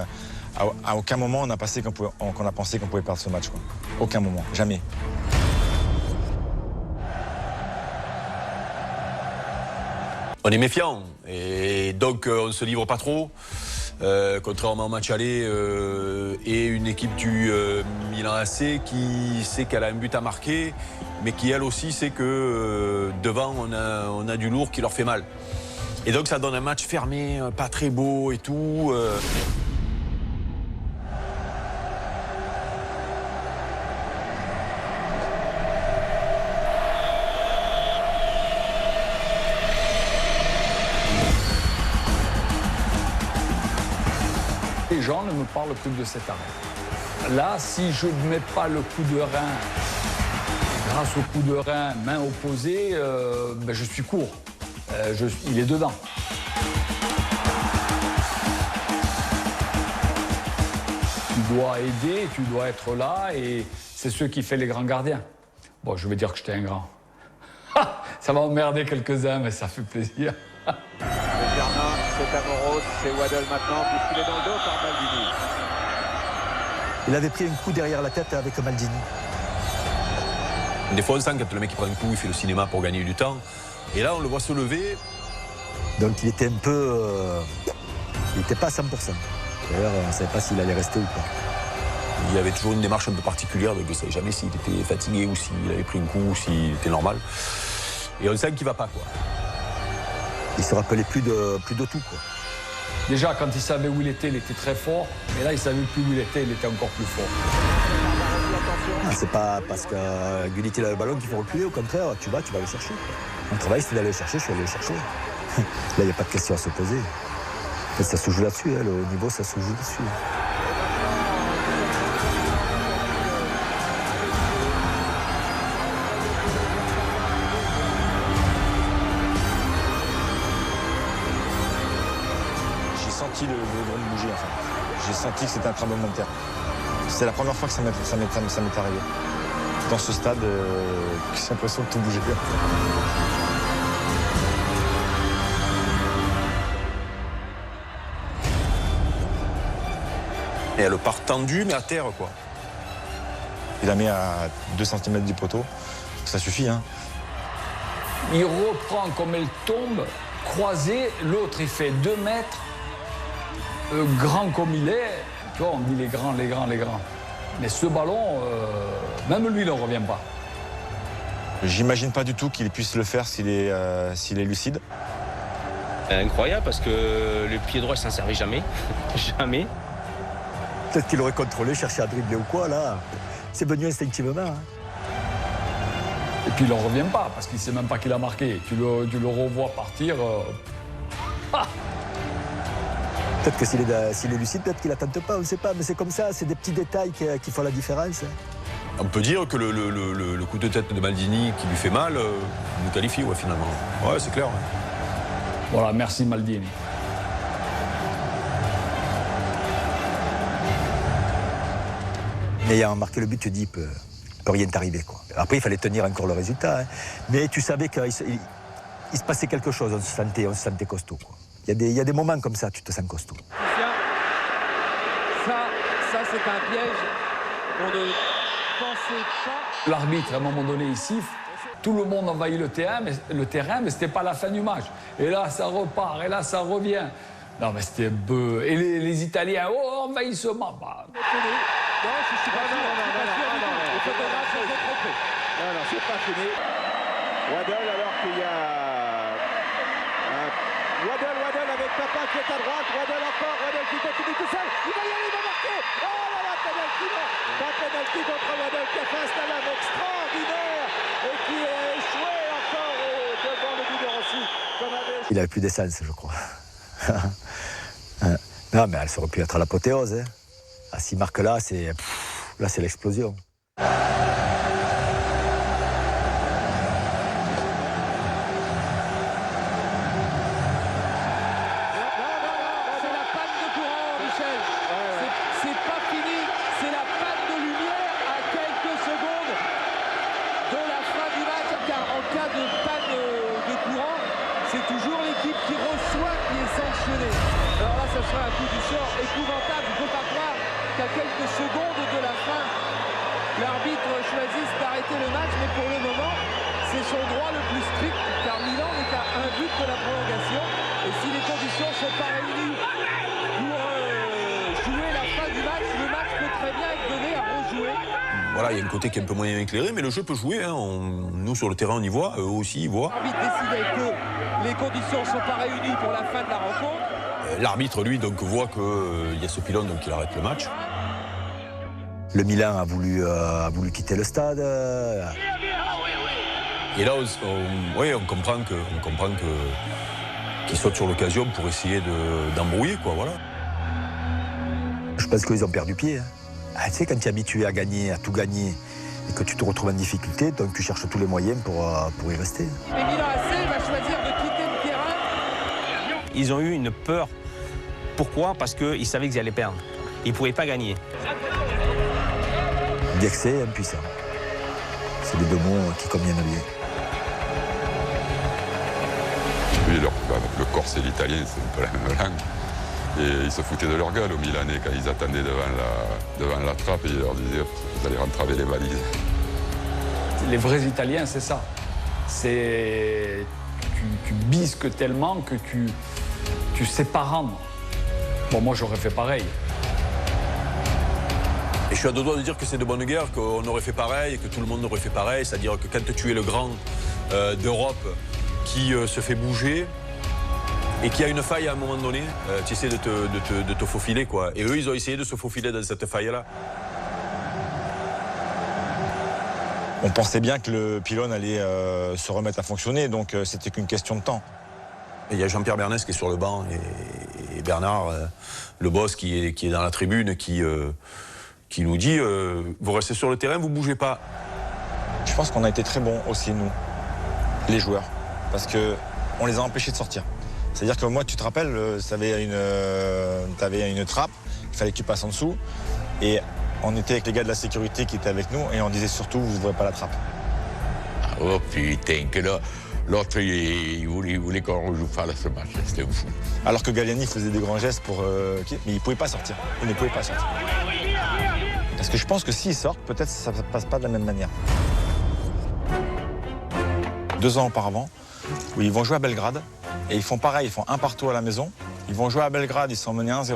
à aucun moment, on a pensé qu'on pouvait perdre ce match, quoi. Aucun moment, jamais. On est méfiant et donc on ne se livre pas trop. Contrairement au match aller et une équipe du Milan AC qui sait qu'elle a un but à marquer, mais qui elle aussi sait que devant on a du lourd qui leur fait mal. Et donc ça donne un match fermé, pas très beau et tout. Les gens ne me parlent plus de cet arrêt. Là, si je ne mets pas le coup de rein, grâce au coup de rein, main opposée, ben je suis court. Il est dedans. Tu dois aider, tu dois être là, et c'est ce qui fait les grands gardiens. Bon, je vais dire que j'étais un grand. Ça va emmerder quelques-uns, mais ça fait plaisir. C'est Germain, c'est Amoros, c'est Waddle maintenant, puisqu'il est dans le dos par Maldini. Il avait pris un coup derrière la tête avec Maldini. Des fois, on sent quand le mec il prend un coup, il fait le cinéma pour gagner du temps. Et là, on le voit se lever. Donc il était un peu... il n'était pas à 100%. D'ailleurs, on ne savait pas s'il allait rester ou pas. Il avait toujours une démarche un peu particulière, donc il ne savait jamais s'il était fatigué ou s'il avait pris un coup ou s'il était normal. Et on sent qu'il ne va pas, quoi. Il se rappelait plus de tout, quoi. Déjà, quand il savait où il était très fort. Et là, il ne savait plus où il était encore plus fort. Ah, c'est pas parce que Gullit a le ballon qu'il faut reculer, au contraire, tu vas le chercher. Mon travail, c'était d'aller le chercher, je suis allé le chercher. Là, il n'y a pas de question à se poser. En fait, ça se joue là-dessus, hein, le haut niveau, ça se joue là-dessus. J'ai senti le drone bouger, en fait. J'ai senti que c'était un tremblement de terre. C'est la première fois que ça m'est arrivé. Dans ce stade, j'ai l'impression que tout bougeait. Et elle part tendue, mais à terre, quoi. Il la met à 2 cm du poteau. Ça suffit, hein. Il reprend comme elle tombe, croisé. L'autre, il fait 2 mètres. Grand comme il est. Tu vois, on dit les grands. Mais ce ballon, même lui, il n'en revient pas. J'imagine pas du tout qu'il puisse le faire s'il est lucide. Incroyable, parce que le pied droit, il s'en servait jamais. Jamais. Peut-être qu'il aurait contrôlé, cherché à dribbler ou quoi, là. C'est venu instinctivement. Hein. Et puis il n'en revient pas, parce qu'il ne sait même pas qu'il a marqué. Tu le revois partir. Peut-être que s'il est lucide, peut-être qu'il n'attente pas, on ne sait pas. Mais c'est comme ça, c'est des petits détails qui font la différence. On peut dire que le coup de tête de Maldini qui lui fait mal nous qualifie, ouais, finalement. Ouais, c'est clair. Ouais. Voilà, merci Maldini. Mais ayant marqué le but, tu dis, il peut rien t'arriver, quoi. Après, il fallait tenir encore le résultat. Hein. Mais tu savais qu'il se passait quelque chose, on se sentait costaud, quoi. Il y a des moments comme ça, tu te sens costaud. Ça c'est un piège. On ne pensait pas. L'arbitre, à un moment donné, il siffle. Tout le monde envahit le terrain, mais ce n'était pas la fin du match. Et là, ça repart, et là, ça revient. Non, mais c'était peu. Et les Italiens, envahissement. Bah. Non, je suis pas sûr. Le photographe s'est trompé. Non, c'est pas fini. Waddle, alors qu'il y a Waddle avec Papa qui est à droite. Waddle encore. Waddle qui continue tout seul. Il va y aller, il va marquer. Oh là là, penalty, non. Pas penalty contre Waddle qui a fait un slalom extraordinaire et qui a échoué encore devant le but de Rossi. Il avait plus d'essence, je crois. Non, mais elle aurait pu être à l'apothéose. Hein. À 6 marques là, c'est l'explosion. Voilà, il y a un côté qui est un peu moyen éclairé, mais le jeu peut jouer. Hein. Nous, sur le terrain, on y voit. Eux aussi, ils voient. L'arbitre décidait que les conditions ne sont pas réunies pour la fin de la rencontre. L'arbitre, lui, donc, voit qu'il y a ce pylône, donc il arrête le match. Le Milan a voulu quitter le stade. Et là, on comprend qu'ils sautent sur l'occasion pour essayer d'embrouiller, quoi, voilà. Je pense qu'ils ont perdu pied. Hein. Tu sais, quand tu es habitué à gagner, à tout gagner, et que tu te retrouves en difficulté, donc tu cherches tous les moyens pour y rester. Et Milan AC va choisir de quitter le terrain. Ils ont eu une peur. Pourquoi? Parce qu'ils savaient qu'ils allaient perdre. Ils ne pouvaient pas gagner. Vexé et impuissant. C'est les deux mots qui conviennent bien. Oui, le corse et l'italien, c'est un peu la même langue. Et ils se foutaient de leur gueule aux Milanais quand ils attendaient devant la trappe et ils leur disaient vous allez rentraver les valises. Les vrais Italiens, c'est ça. C'est tu bisques tellement que tu sais pas rendre. Bon, moi j'aurais fait pareil. Et je suis à deux doigts de dire que c'est de bonne guerre, qu'on aurait fait pareil et que tout le monde aurait fait pareil. C'est-à-dire que quand tu es le grand d'Europe qui se fait bouger et qui a une faille à un moment donné, tu essaies de te faufiler, quoi. Et eux, ils ont essayé de se faufiler dans cette faille-là. On pensait bien que le pylône allait se remettre à fonctionner, donc c'était qu'une question de temps. Et il y a Jean-Pierre Bernès qui est sur le banc et Bernard, le boss, qui est dans la tribune, qui nous dit vous restez sur le terrain, vous bougez pas. Je pense qu'on a été très bons aussi, nous, les joueurs, parce qu'on les a empêchés de sortir. C'est-à-dire que moi, tu te rappelles, t'avais une trappe, il fallait que tu passes en dessous, et on était avec les gars de la sécurité qui étaient avec nous, et on disait surtout, vous n'ouvrez pas la trappe. Ah, oh putain, que là, l'autre, il voulait qu'on rejoue pas ce match, c'était fou. Alors que Galliani faisait des grands gestes pour... mais il ne pouvait pas sortir, il ne pouvait pas sortir. Parce que je pense que s'ils sortent, peut-être ça ne passe pas de la même manière. 2 ans auparavant, où ils vont jouer à Belgrade, et ils font pareil, ils font 1-1 à la maison. Ils vont jouer à Belgrade, ils sont menés 1-0.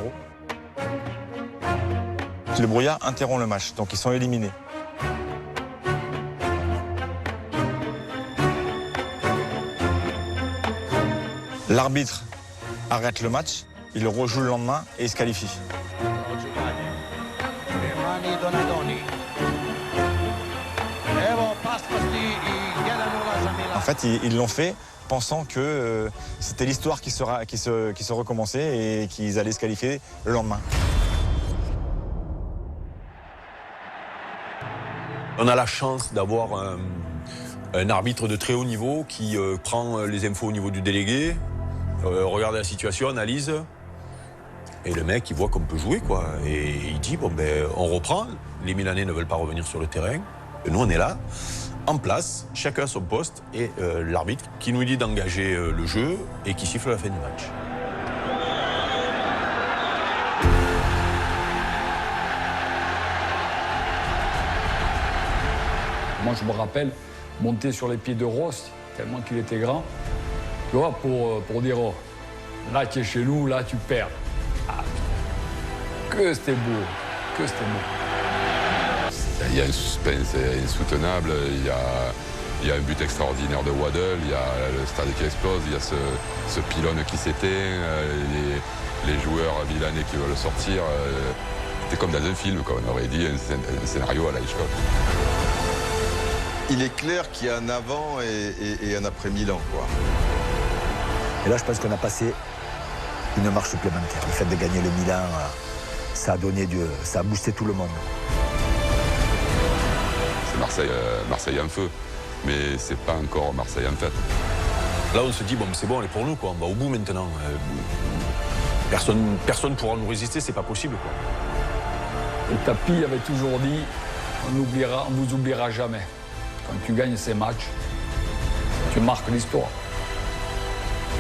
Le brouillard interrompt le match, donc ils sont éliminés. L'arbitre arrête le match, il le rejoue le lendemain et il se qualifie. En fait, ils l'ont fait pensant que c'était l'histoire qui se recommençait et qu'ils allaient se qualifier le lendemain. On a la chance d'avoir un arbitre de très haut niveau qui prend les infos au niveau du délégué, regarde la situation, analyse, et le mec, il voit qu'on peut jouer, quoi. Et il dit, bon, ben, on reprend, les Milanais ne veulent pas revenir sur le terrain, et nous, on est là, en place, chacun à son poste, et l'arbitre qui nous dit d'engager le jeu et qui siffle la fin du match. Moi, je me rappelle monter sur les pieds de Ross, tellement qu'il était grand, tu vois, pour dire, oh, là, tu es chez nous, là, tu perds. Ah, que c'était beau, que c'était beau. Il y a un suspense insoutenable, il y a un but extraordinaire de Waddle, il y a le stade qui explose, il y a ce pylône qui s'éteint, les joueurs milanais qui veulent sortir. C'était comme dans un film, quoi. On aurait dit un scénario à la Hitchcock. Il est clair qu'il y a un avant et un après Milan, quoi. Et là, je pense qu'on a passé une marche supplémentaire. Le fait de gagner le Milan, ça a boosté tout le monde. C'est Marseille en feu, mais c'est pas encore Marseille en fête. Là, on se dit, bon, c'est bon, elle est pour nous, quoi. On va au bout maintenant. Personne pourra nous résister, c'est pas possible, quoi. Le tapis avait toujours dit, on vous oubliera jamais. Quand tu gagnes ces matchs, tu marques l'histoire.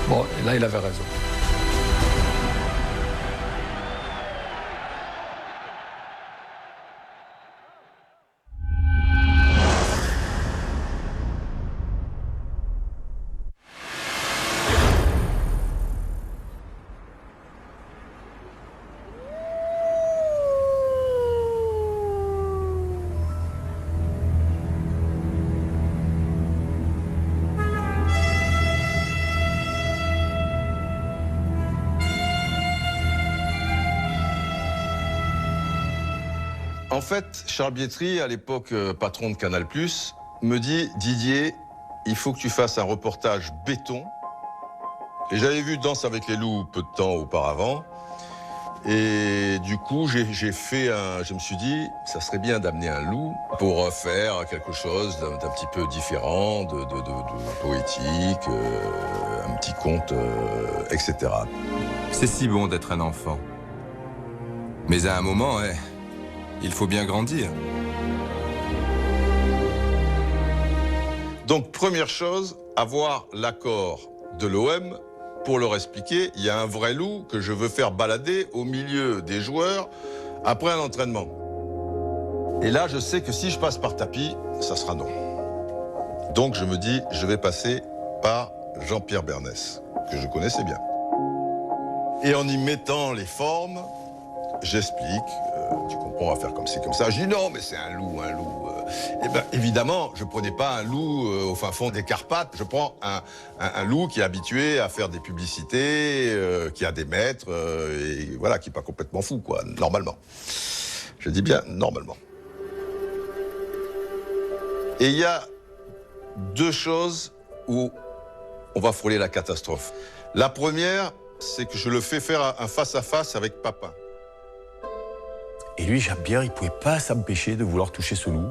Bon, et là, il avait raison. En fait, Charles Bietri, à l'époque patron de Canal+, me dit « Didier, il faut que tu fasses un reportage béton ». Et j'avais vu Danse avec les loups peu de temps auparavant. Et du coup, je me suis dit, ça serait bien d'amener un loup pour faire quelque chose d'un petit peu différent, de poétique, un petit conte, etc. C'est si bon d'être un enfant. Mais à un moment, il faut bien grandir. Donc, première chose, avoir l'accord de l'OM pour leur expliquer, il y a un vrai loup que je veux faire balader au milieu des joueurs après un entraînement. Et là, je sais que si je passe par tapis, ça sera non. Donc, je me dis, je vais passer par Jean-Pierre Bernès, que je connaissais bien. Et en y mettant les formes, j'explique, tu comprends, on va faire comme ci, comme ça. Je dis non, mais c'est un loup, un loup. Eh bien, évidemment, je ne prenais pas un loup au fin fond des Carpates. Je prends un loup qui est habitué à faire des publicités, qui a des maîtres, et voilà, qui n'est pas complètement fou, quoi, normalement. Je dis bien normalement. Et il y a deux choses où on va frôler la catastrophe. La première, c'est que je le fais faire un face-à-face avec Papin. Et lui, Jean-Pierre, il ne pouvait pas s'empêcher de vouloir toucher ce loup.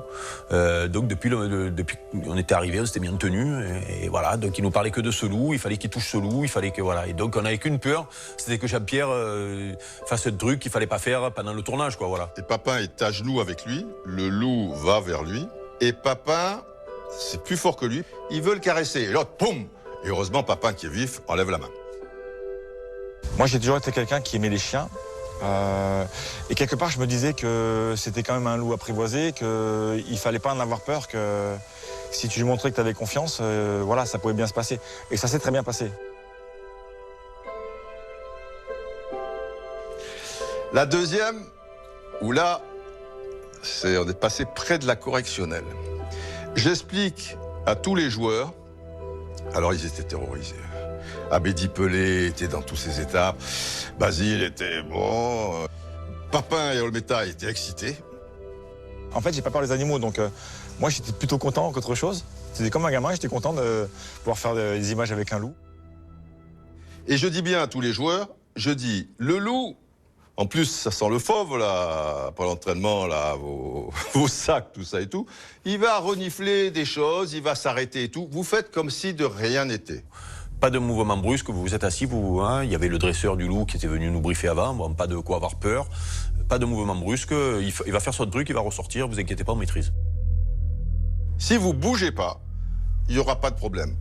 Donc depuis qu'on était arrivé, on s'était mis en tenue. Et voilà, donc il nous parlait que de ce loup, il fallait qu'il touche ce loup, il fallait que voilà. Et donc on n'avait qu'une peur, c'était que Jean-Pierre fasse ce truc qu'il ne fallait pas faire pendant le tournage, quoi, voilà. Et Papin est à genoux avec lui, le loup va vers lui, et Papin, c'est plus fort que lui, il veut le caresser. Et l'autre, poum! Et heureusement, Papin, qui est vif, enlève la main. Moi, j'ai toujours été quelqu'un qui aimait les chiens. Et quelque part, je me disais que c'était quand même un loup apprivoisé, qu'il ne fallait pas en avoir peur, que si tu lui montrais que tu avais confiance, voilà, ça pouvait bien se passer. Et ça s'est très bien passé. La deuxième, où là, on est passé près de la correctionnelle. J'explique à tous les joueurs, alors ils étaient terrorisés. Abedi Pelé était dans toutes ses étapes. Basile était bon. Papin et Olmeta étaient excités. En fait, j'ai pas peur des animaux, donc moi j'étais plutôt content qu'autre chose. C'était comme un gamin, j'étais content de pouvoir faire des images avec un loup. Et je dis bien à tous les joueurs, je dis, le loup, en plus ça sent le fauve là, après l'entraînement, là, vos sacs, tout ça et tout, il va renifler des choses, il va s'arrêter et tout. Vous faites comme si de rien n'était. Pas de mouvement brusque, vous vous êtes assis, il y avait le dresseur du loup qui était venu nous briefer avant, bon, pas de quoi avoir peur, pas de mouvement brusque, il va faire son truc, il va ressortir, vous inquiétez pas, on maîtrise. Si vous bougez pas, il n'y aura pas de problème.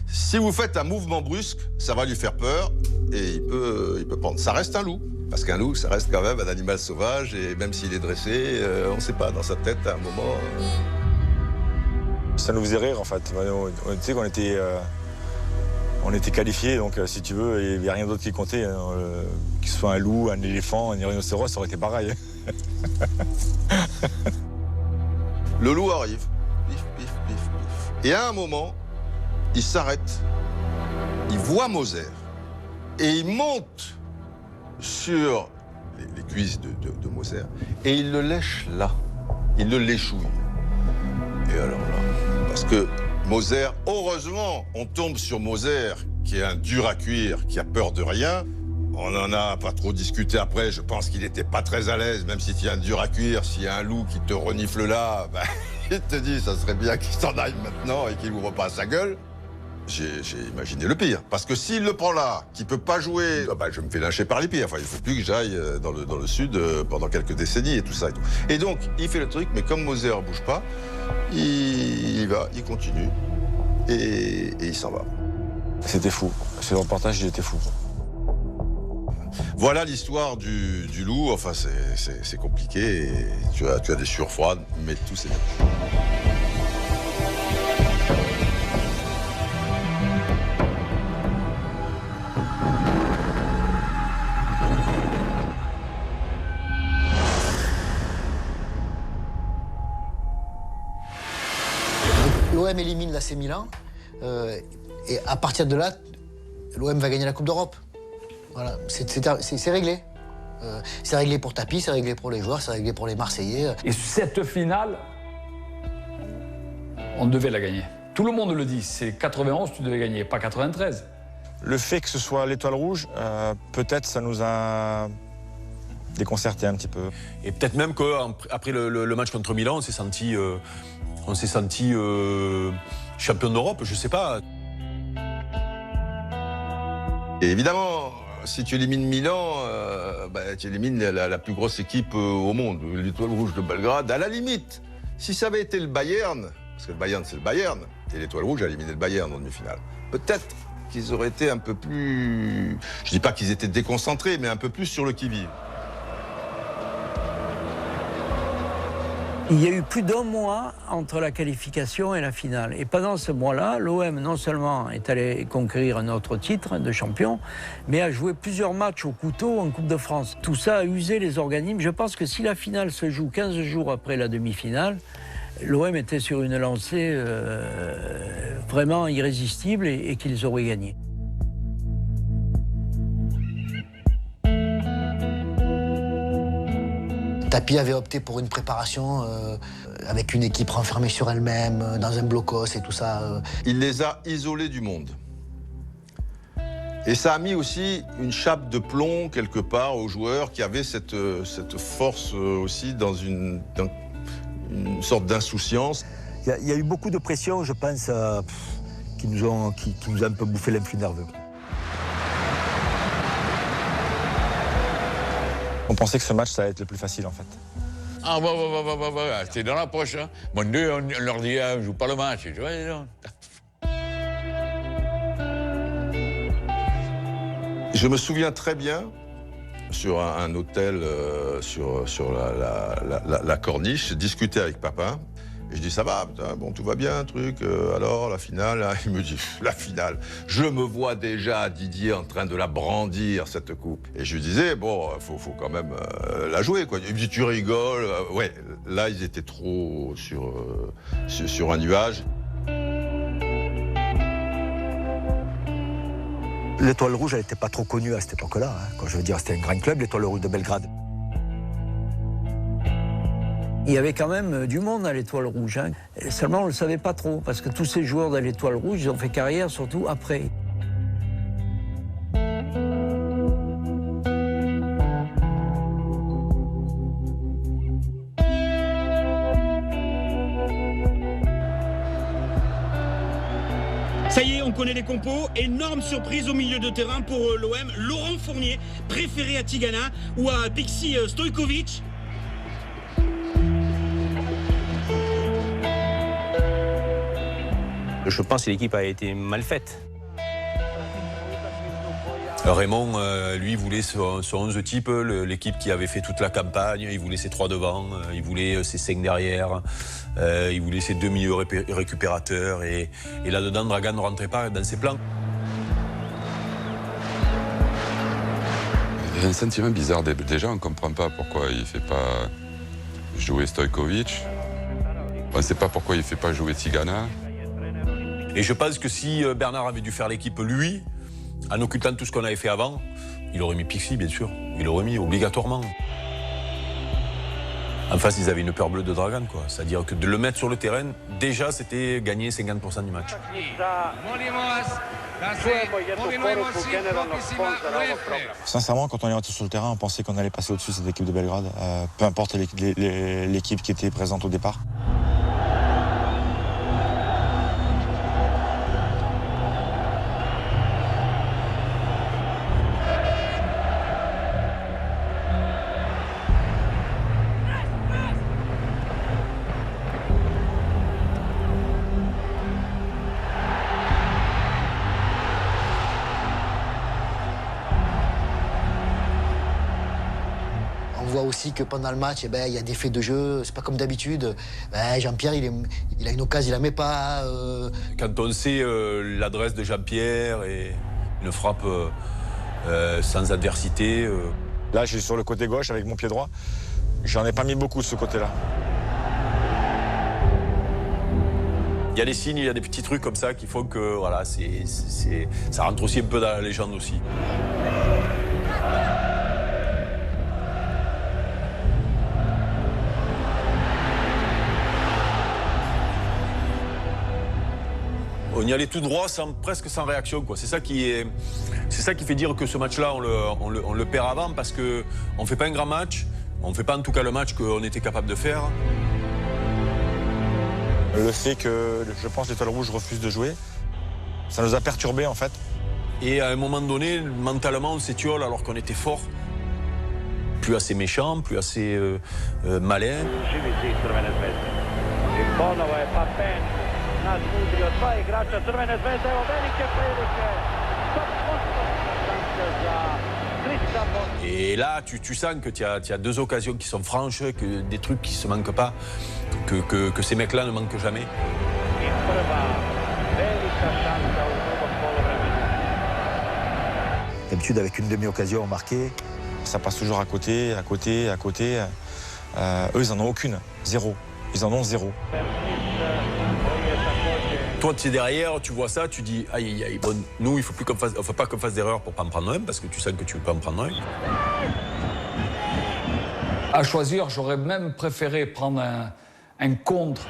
Si vous faites un mouvement brusque, ça va lui faire peur et il peut prendre. Ça reste un loup, parce qu'un loup, ça reste quand même un animal sauvage et même s'il est dressé, on ne sait pas, dans sa tête, à un moment... Ça nous faisait rire, en fait. Tu sais qu'on était... On était qualifiés, donc si tu veux, il n'y a rien d'autre qui comptait. Que ce soit un loup, un éléphant, un rhinocéros, ça aurait été pareil. Le loup arrive. Pif, pif, pif, pif. Et à un moment, il s'arrête. Il voit Moser. Et il monte sur les cuisses de Moser. Et il le lèche là. Il le léchouille. Et alors là, parce que Moser, heureusement, on tombe sur Moser, qui est un dur à cuire, qui a peur de rien. On n'en a pas trop discuté après, je pense qu'il n'était pas très à l'aise, même si tu as un dur à cuire, s'il y a un loup qui te renifle là, ben, il te dit, ça serait bien qu'il s'en aille maintenant et qu'il ouvre pas sa gueule. J'ai imaginé le pire, parce que s'il le prend là, qu'il peut pas jouer, ben, je me fais lyncher par les pires. Enfin, il faut plus que j'aille dans le sud pendant quelques décennies et tout ça. Et donc, il fait le truc, mais comme Moser ne bouge pas, il va, il continue et il s'en va. C'était fou. Ce reportage, il était fou. Voilà l'histoire du loup. Enfin, c'est compliqué. Et tu as des sueurs froides, mais tout c'est bien. L'OM élimine l'AC Milan et à partir de là, l'OM va gagner la Coupe d'Europe. Voilà, c'est réglé. C'est réglé pour Tapi, c'est réglé pour les joueurs, c'est réglé pour les Marseillais. Et cette finale, on devait la gagner. Tout le monde le dit, c'est 91, tu devais gagner, pas 93. Le fait que ce soit l'Étoile Rouge, peut-être ça nous a déconcerté un petit peu. Et peut-être même qu'après le match contre Milan, on s'est senti champion d'Europe, je sais pas. Et évidemment, si tu élimines Milan, tu élimines la plus grosse équipe au monde, l'Étoile Rouge de Belgrade. À la limite, si ça avait été le Bayern, parce que le Bayern c'est le Bayern, et l'Étoile Rouge a éliminé le Bayern en demi-finale, peut-être qu'ils auraient été un peu plus... Je dis pas qu'ils étaient déconcentrés, mais un peu plus sur le qui-vive. Il y a eu plus d'1 mois entre la qualification et la finale. Et pendant ce mois-là, l'OM non seulement est allé conquérir un autre titre de champion, mais a joué plusieurs matchs au couteau en Coupe de France. Tout ça a usé les organismes. Je pense que si la finale se joue 15 jours après la demi-finale, l'OM était sur une lancée vraiment irrésistible et qu'ils auraient gagné. Tapie avait opté pour une préparation avec une équipe renfermée sur elle-même, dans un blocos et tout ça. Il les a isolés du monde. Et ça a mis aussi une chape de plomb quelque part aux joueurs qui avaient cette force aussi dans une sorte d'insouciance. Il y a eu beaucoup de pression, je pense, qui nous a un peu bouffé l'influx nerveux. On pensait que ce match, ça allait être le plus facile, en fait. Ah, ouais, c'était dans l'approche. Hein. Bon, nous, on leur dit, on ne joue pas le match. Tu vois, non. Je me souviens très bien, sur un hôtel sur la Corniche, discuter avec papa. Et je dis, ça va, putain, bon, tout va bien, truc. Alors, la finale, hein. Il me dit, la finale. Je me vois déjà, Didier, en train de la brandir, cette coupe. Et je lui disais, bon, faut quand même la jouer, quoi. Il me dit, tu rigoles. Ouais, là, ils étaient trop sur un nuage. L'Étoile Rouge, elle n'était pas trop connue à cette époque-là. Hein. Quand je veux dire, c'était un grand club, l'Étoile Rouge de Belgrade. Il y avait quand même du monde à l'Étoile Rouge. Hein. Seulement, on ne le savait pas trop, parce que tous ces joueurs de l'Étoile Rouge, ils ont fait carrière surtout après. Ça y est, on connaît les compos. Énorme surprise au milieu de terrain pour l'OM. Laurent Fournier, préféré à Tigana ou à Pixi Stojkovic. Je pense que l'équipe a été mal faite. Raymond, lui, voulait son 11 type, l'équipe qui avait fait toute la campagne. Il voulait ses 3 devant, il voulait ses 5 derrière, il voulait ses 2 milieux récupérateurs. Et là-dedans, Dragan ne rentrait pas dans ses plans. Il y a un sentiment bizarre. Déjà, on ne comprend pas pourquoi il ne fait pas jouer Stojkovic. On ne sait pas pourquoi il ne fait pas jouer Tigana. Et je pense que si Bernard avait dû faire l'équipe, lui, en occultant tout ce qu'on avait fait avant, il aurait mis Pixi, bien sûr. Il l'aurait mis obligatoirement. En face, ils avaient une peur bleue de Dragan, quoi. C'est-à-dire que de le mettre sur le terrain, déjà, c'était gagner 50% du match. Sincèrement, quand on est rentré sur le terrain, on pensait qu'on allait passer au-dessus de cette équipe de Belgrade, peu importe l'équipe qui était présente au départ. On voit aussi que pendant le match, il y a des faits de jeu, c'est pas comme d'habitude. Jean-Pierre, il a une occasion, il la met pas. Quand on sait l'adresse de Jean-Pierre et une frappe sans adversité. Là, je suis sur le côté gauche avec mon pied droit. J'en ai pas mis beaucoup de ce côté-là. Il y a des signes, il y a des petits trucs comme ça qui font que voilà, ça rentre aussi un peu dans la légende aussi. On y allait tout droit, presque sans réaction, quoi. C'est ça qui fait dire que ce match-là, on le perd avant, parce qu'on ne fait pas un grand match, on ne fait pas en tout cas le match qu'on était capable de faire. Le fait que, je pense, l'Étoile Rouge refuse de jouer, ça nous a perturbés en fait. Et à un moment donné, mentalement, on s'étiole alors qu'on était fort. Plus assez méchant, plus assez malin. Et là, tu sens que tu as deux occasions qui sont franches, que des trucs qui ne se manquent pas, que ces mecs-là ne manquent jamais. D'habitude, avec une demi-occasion marquée, ça passe toujours à côté. Eux, ils en ont aucune, zéro. Ils en ont zéro. Toi, tu es derrière, tu vois ça, tu dis aïe, aïe, bon, nous, il faut pas qu'on fasse d'erreur pour pas en prendre un, parce que tu sais que tu ne peux pas en prendre un. À choisir, j'aurais même préféré prendre un contre.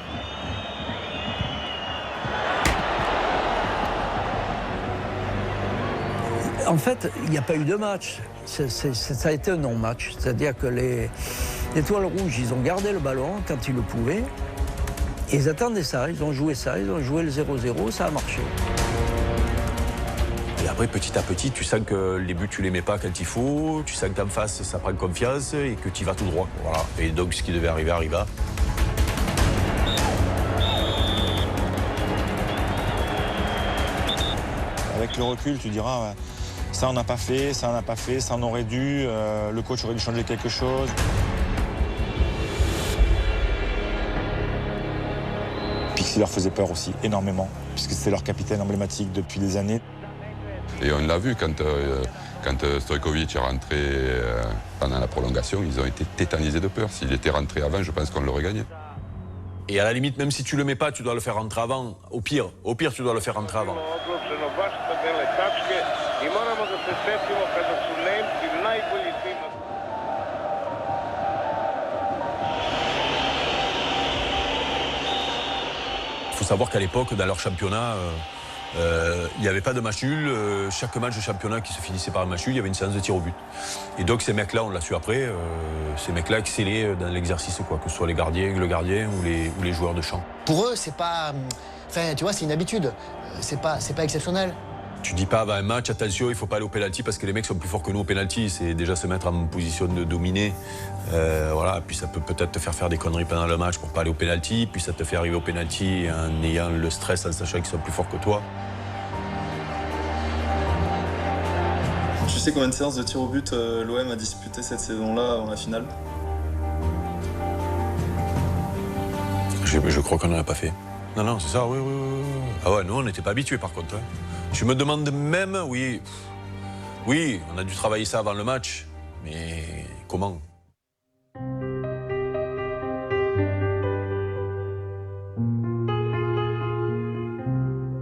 En fait, il n'y a pas eu de match. Ça a été un non-match. C'est-à-dire que les Étoiles Rouges, ils ont gardé le ballon quand ils le pouvaient. Et ils attendaient ça, ils ont joué le 0-0, ça a marché. Et après, petit à petit, tu sens que les buts, tu les mets pas quand il faut, tu sens qu'en face, ça prend confiance et que tu y vas tout droit. Voilà. Et donc, ce qui devait arriver, arriva. Avec le recul, tu diras, ça on n'a pas fait, ça on aurait dû, le coach aurait dû changer quelque chose. Pixie leur faisait peur aussi, énormément, puisque c'était leur capitaine emblématique depuis des années. Et on l'a vu quand Stojkovic est rentré pendant la prolongation, ils ont été tétanisés de peur. S'il était rentré avant, je pense qu'on l'aurait gagné. Et à la limite, même si tu le mets pas, tu dois le faire rentrer avant. Au pire, tu dois le faire rentrer avant. Il faut savoir qu'à l'époque, dans leur championnat, il n'y avait pas de match nul. Chaque match de championnat qui se finissait par un match nul, il y avait une séance de tir au but. Et donc ces mecs-là, on l'a su après, ces mecs-là excellaient dans l'exercice, quoi, que ce soit le gardien ou les joueurs de champ. Pour eux, c'est pas... Enfin, tu vois, c'est une habitude. C'est pas exceptionnel. Tu dis pas, un match, attention, il faut pas aller au pénalty parce que les mecs sont plus forts que nous au pénalty. C'est déjà se mettre en position de dominer. Voilà, puis ça peut peut-être te faire des conneries pendant le match pour pas aller au pénalty. Puis ça te fait arriver au pénalty en ayant le stress, en sachant qu'ils sont plus forts que toi. Tu sais combien de séances de tir au but l'OM a disputé cette saison-là en la finale? Je crois qu'on n'en a pas fait. Non, c'est ça, oui. Ah ouais, nous, on n'était pas habitués par contre. Hein. Je me demande même, oui, on a dû travailler ça avant le match, mais comment?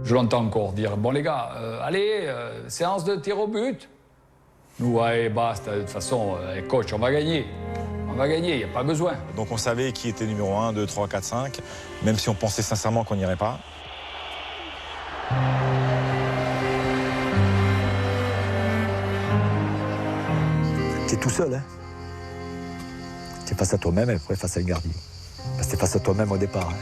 Je l'entends encore dire, bon les gars, allez, séance de tir au but. Nous, allez, basta, de toute façon, coach, on va gagner. On va gagner, il n'y a pas besoin. Donc on savait qui était numéro 1, 2, 3, 4, 5, même si on pensait sincèrement qu'on n'irait pas. Tu es tout seul, hein. Tu es face à toi-même et après face à un gardien. Parce que tu es face à toi-même au départ. Hein.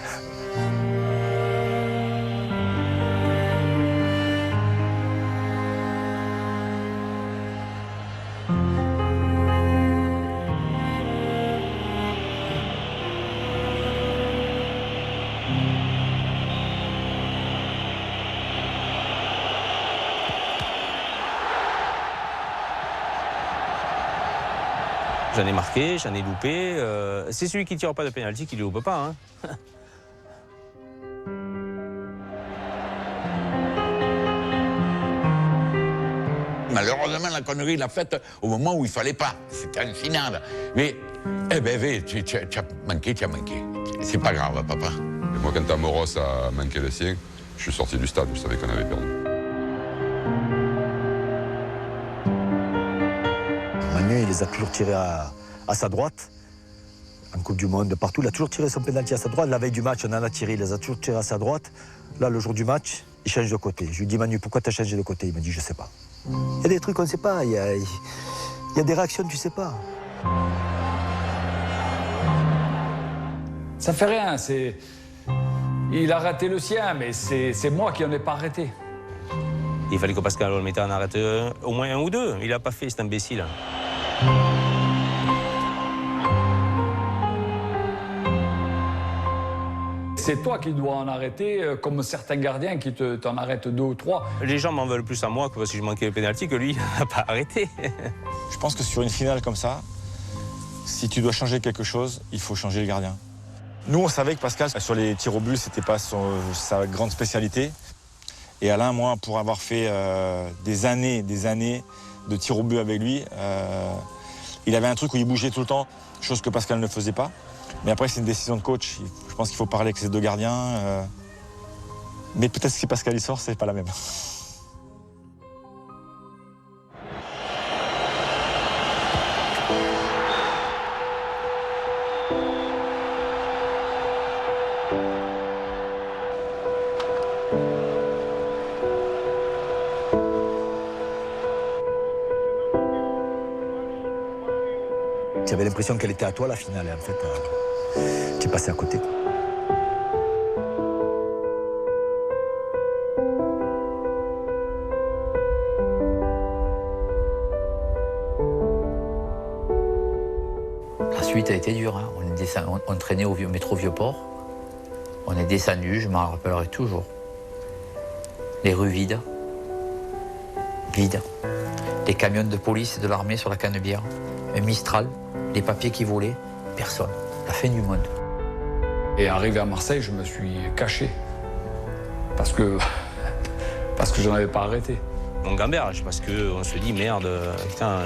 J'en ai marqué, j'en ai loupé. C'est celui qui ne tire pas de pénalty qui ne loupe pas. Hein. Malheureusement, la connerie, il l'a faite au moment où il ne fallait pas. C'était en finale. Mais, tu as manqué. C'est pas grave, papa. Et moi, quand Amoros a manqué le sien, je suis sorti du stade, je savais qu'on avait perdu. Manu, il les a toujours tirés à sa droite. En Coupe du Monde, partout. Il a toujours tiré son pénalty à sa droite. La veille du match, on en a tiré. Il les a toujours tirés à sa droite. Là, le jour du match, il change de côté. Je lui dis, Manu, pourquoi tu as changé de côté? Il me dit, je sais pas. Il y a des trucs qu'on ne sait pas, il y a des réactions que tu ne sais pas. Ça fait rien, il a raté le sien, mais c'est moi qui n'en ai pas arrêté. Il fallait que Pascal Olmeta en arrête au moins un ou deux. Il n'a pas fait, cet imbécile. C'est toi qui dois en arrêter, comme certains gardiens qui t'en arrêtent 2 ou 3. Les gens m'en veulent plus à moi que parce que je manquais le pénalty que lui n'a pas arrêté. Je pense que sur une finale comme ça, si tu dois changer quelque chose, il faut changer le gardien. Nous, on savait que Pascal, sur les tirs au but, c'était pas sa grande spécialité. Et Alain, moi, pour avoir fait des années de tirs au but avec lui, il avait un truc où il bougeait tout le temps, chose que Pascal ne faisait pas. Mais après, c'est une décision de coach. Je pense qu'il faut parler avec ces deux gardiens. Mais peut-être que si Pascal y sort, c'est pas la même. J'avais l'impression qu'elle était à toi la finale, et en fait, tu es passé à côté. La suite a été dure. Hein. On traînait au métro Vieux-Port. On est descendu, je m'en rappellerai toujours. Les rues vides. Vides. Les camions de police et de l'armée sur la Canebière. Un Mistral. Les papiers qui volaient, personne. La fin du monde. Et arrivé à Marseille, je me suis caché. Parce que je n'en avais pas arrêté. On gamberge parce qu'on se dit merde, putain,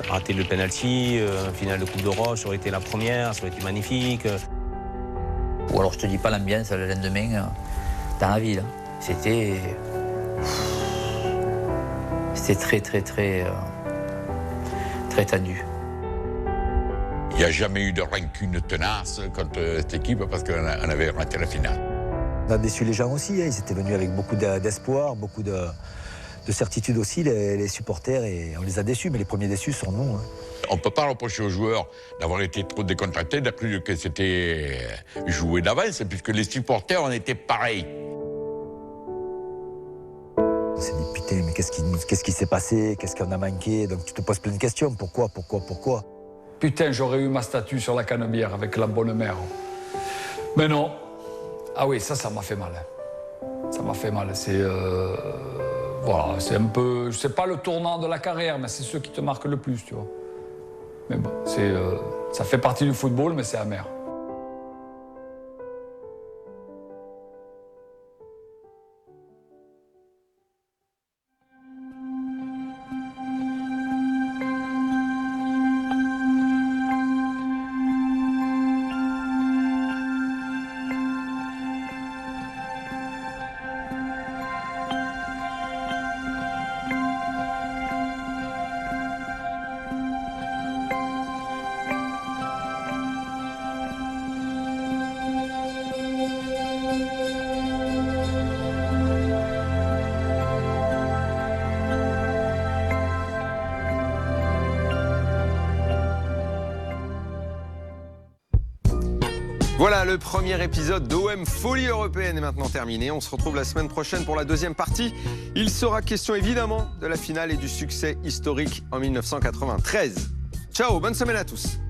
rater le penalty, finale de Coupe d'Europe, ça aurait été la première, ça aurait été magnifique. Ou alors je te dis pas l'ambiance le lendemain dans la ville. C'était très tendu. Il n'y a jamais eu de rancune tenace contre cette équipe parce qu'on avait raté la finale. On a déçu les gens aussi, hein. Ils étaient venus avec beaucoup d'espoir, beaucoup de certitude aussi, les supporters, et on les a déçus, mais les premiers déçus sont nous. Hein. On ne peut pas reprocher aux joueurs d'avoir été trop décontractés, d'avoir cru que c'était joué d'avance, puisque les supporters, on était pareils. On s'est dit, putain, mais qu'est-ce qui s'est passé? Qu'est-ce qu'on a manqué? Donc tu te poses plein de questions. Pourquoi? Putain, j'aurais eu ma statue sur la Canebière avec la bonne mère. Mais non. Ah oui, ça m'a fait mal. Ça m'a fait mal. Voilà, c'est un peu... C'est pas le tournant de la carrière, mais c'est ce qui te marque le plus, tu vois. Mais bon, ça fait partie du football, mais c'est amer. Voilà, le premier épisode d'OM Folie Européenne est maintenant terminé. On se retrouve la semaine prochaine pour la deuxième partie. Il sera question évidemment de la finale et du succès historique en 1993. Ciao, bonne semaine à tous.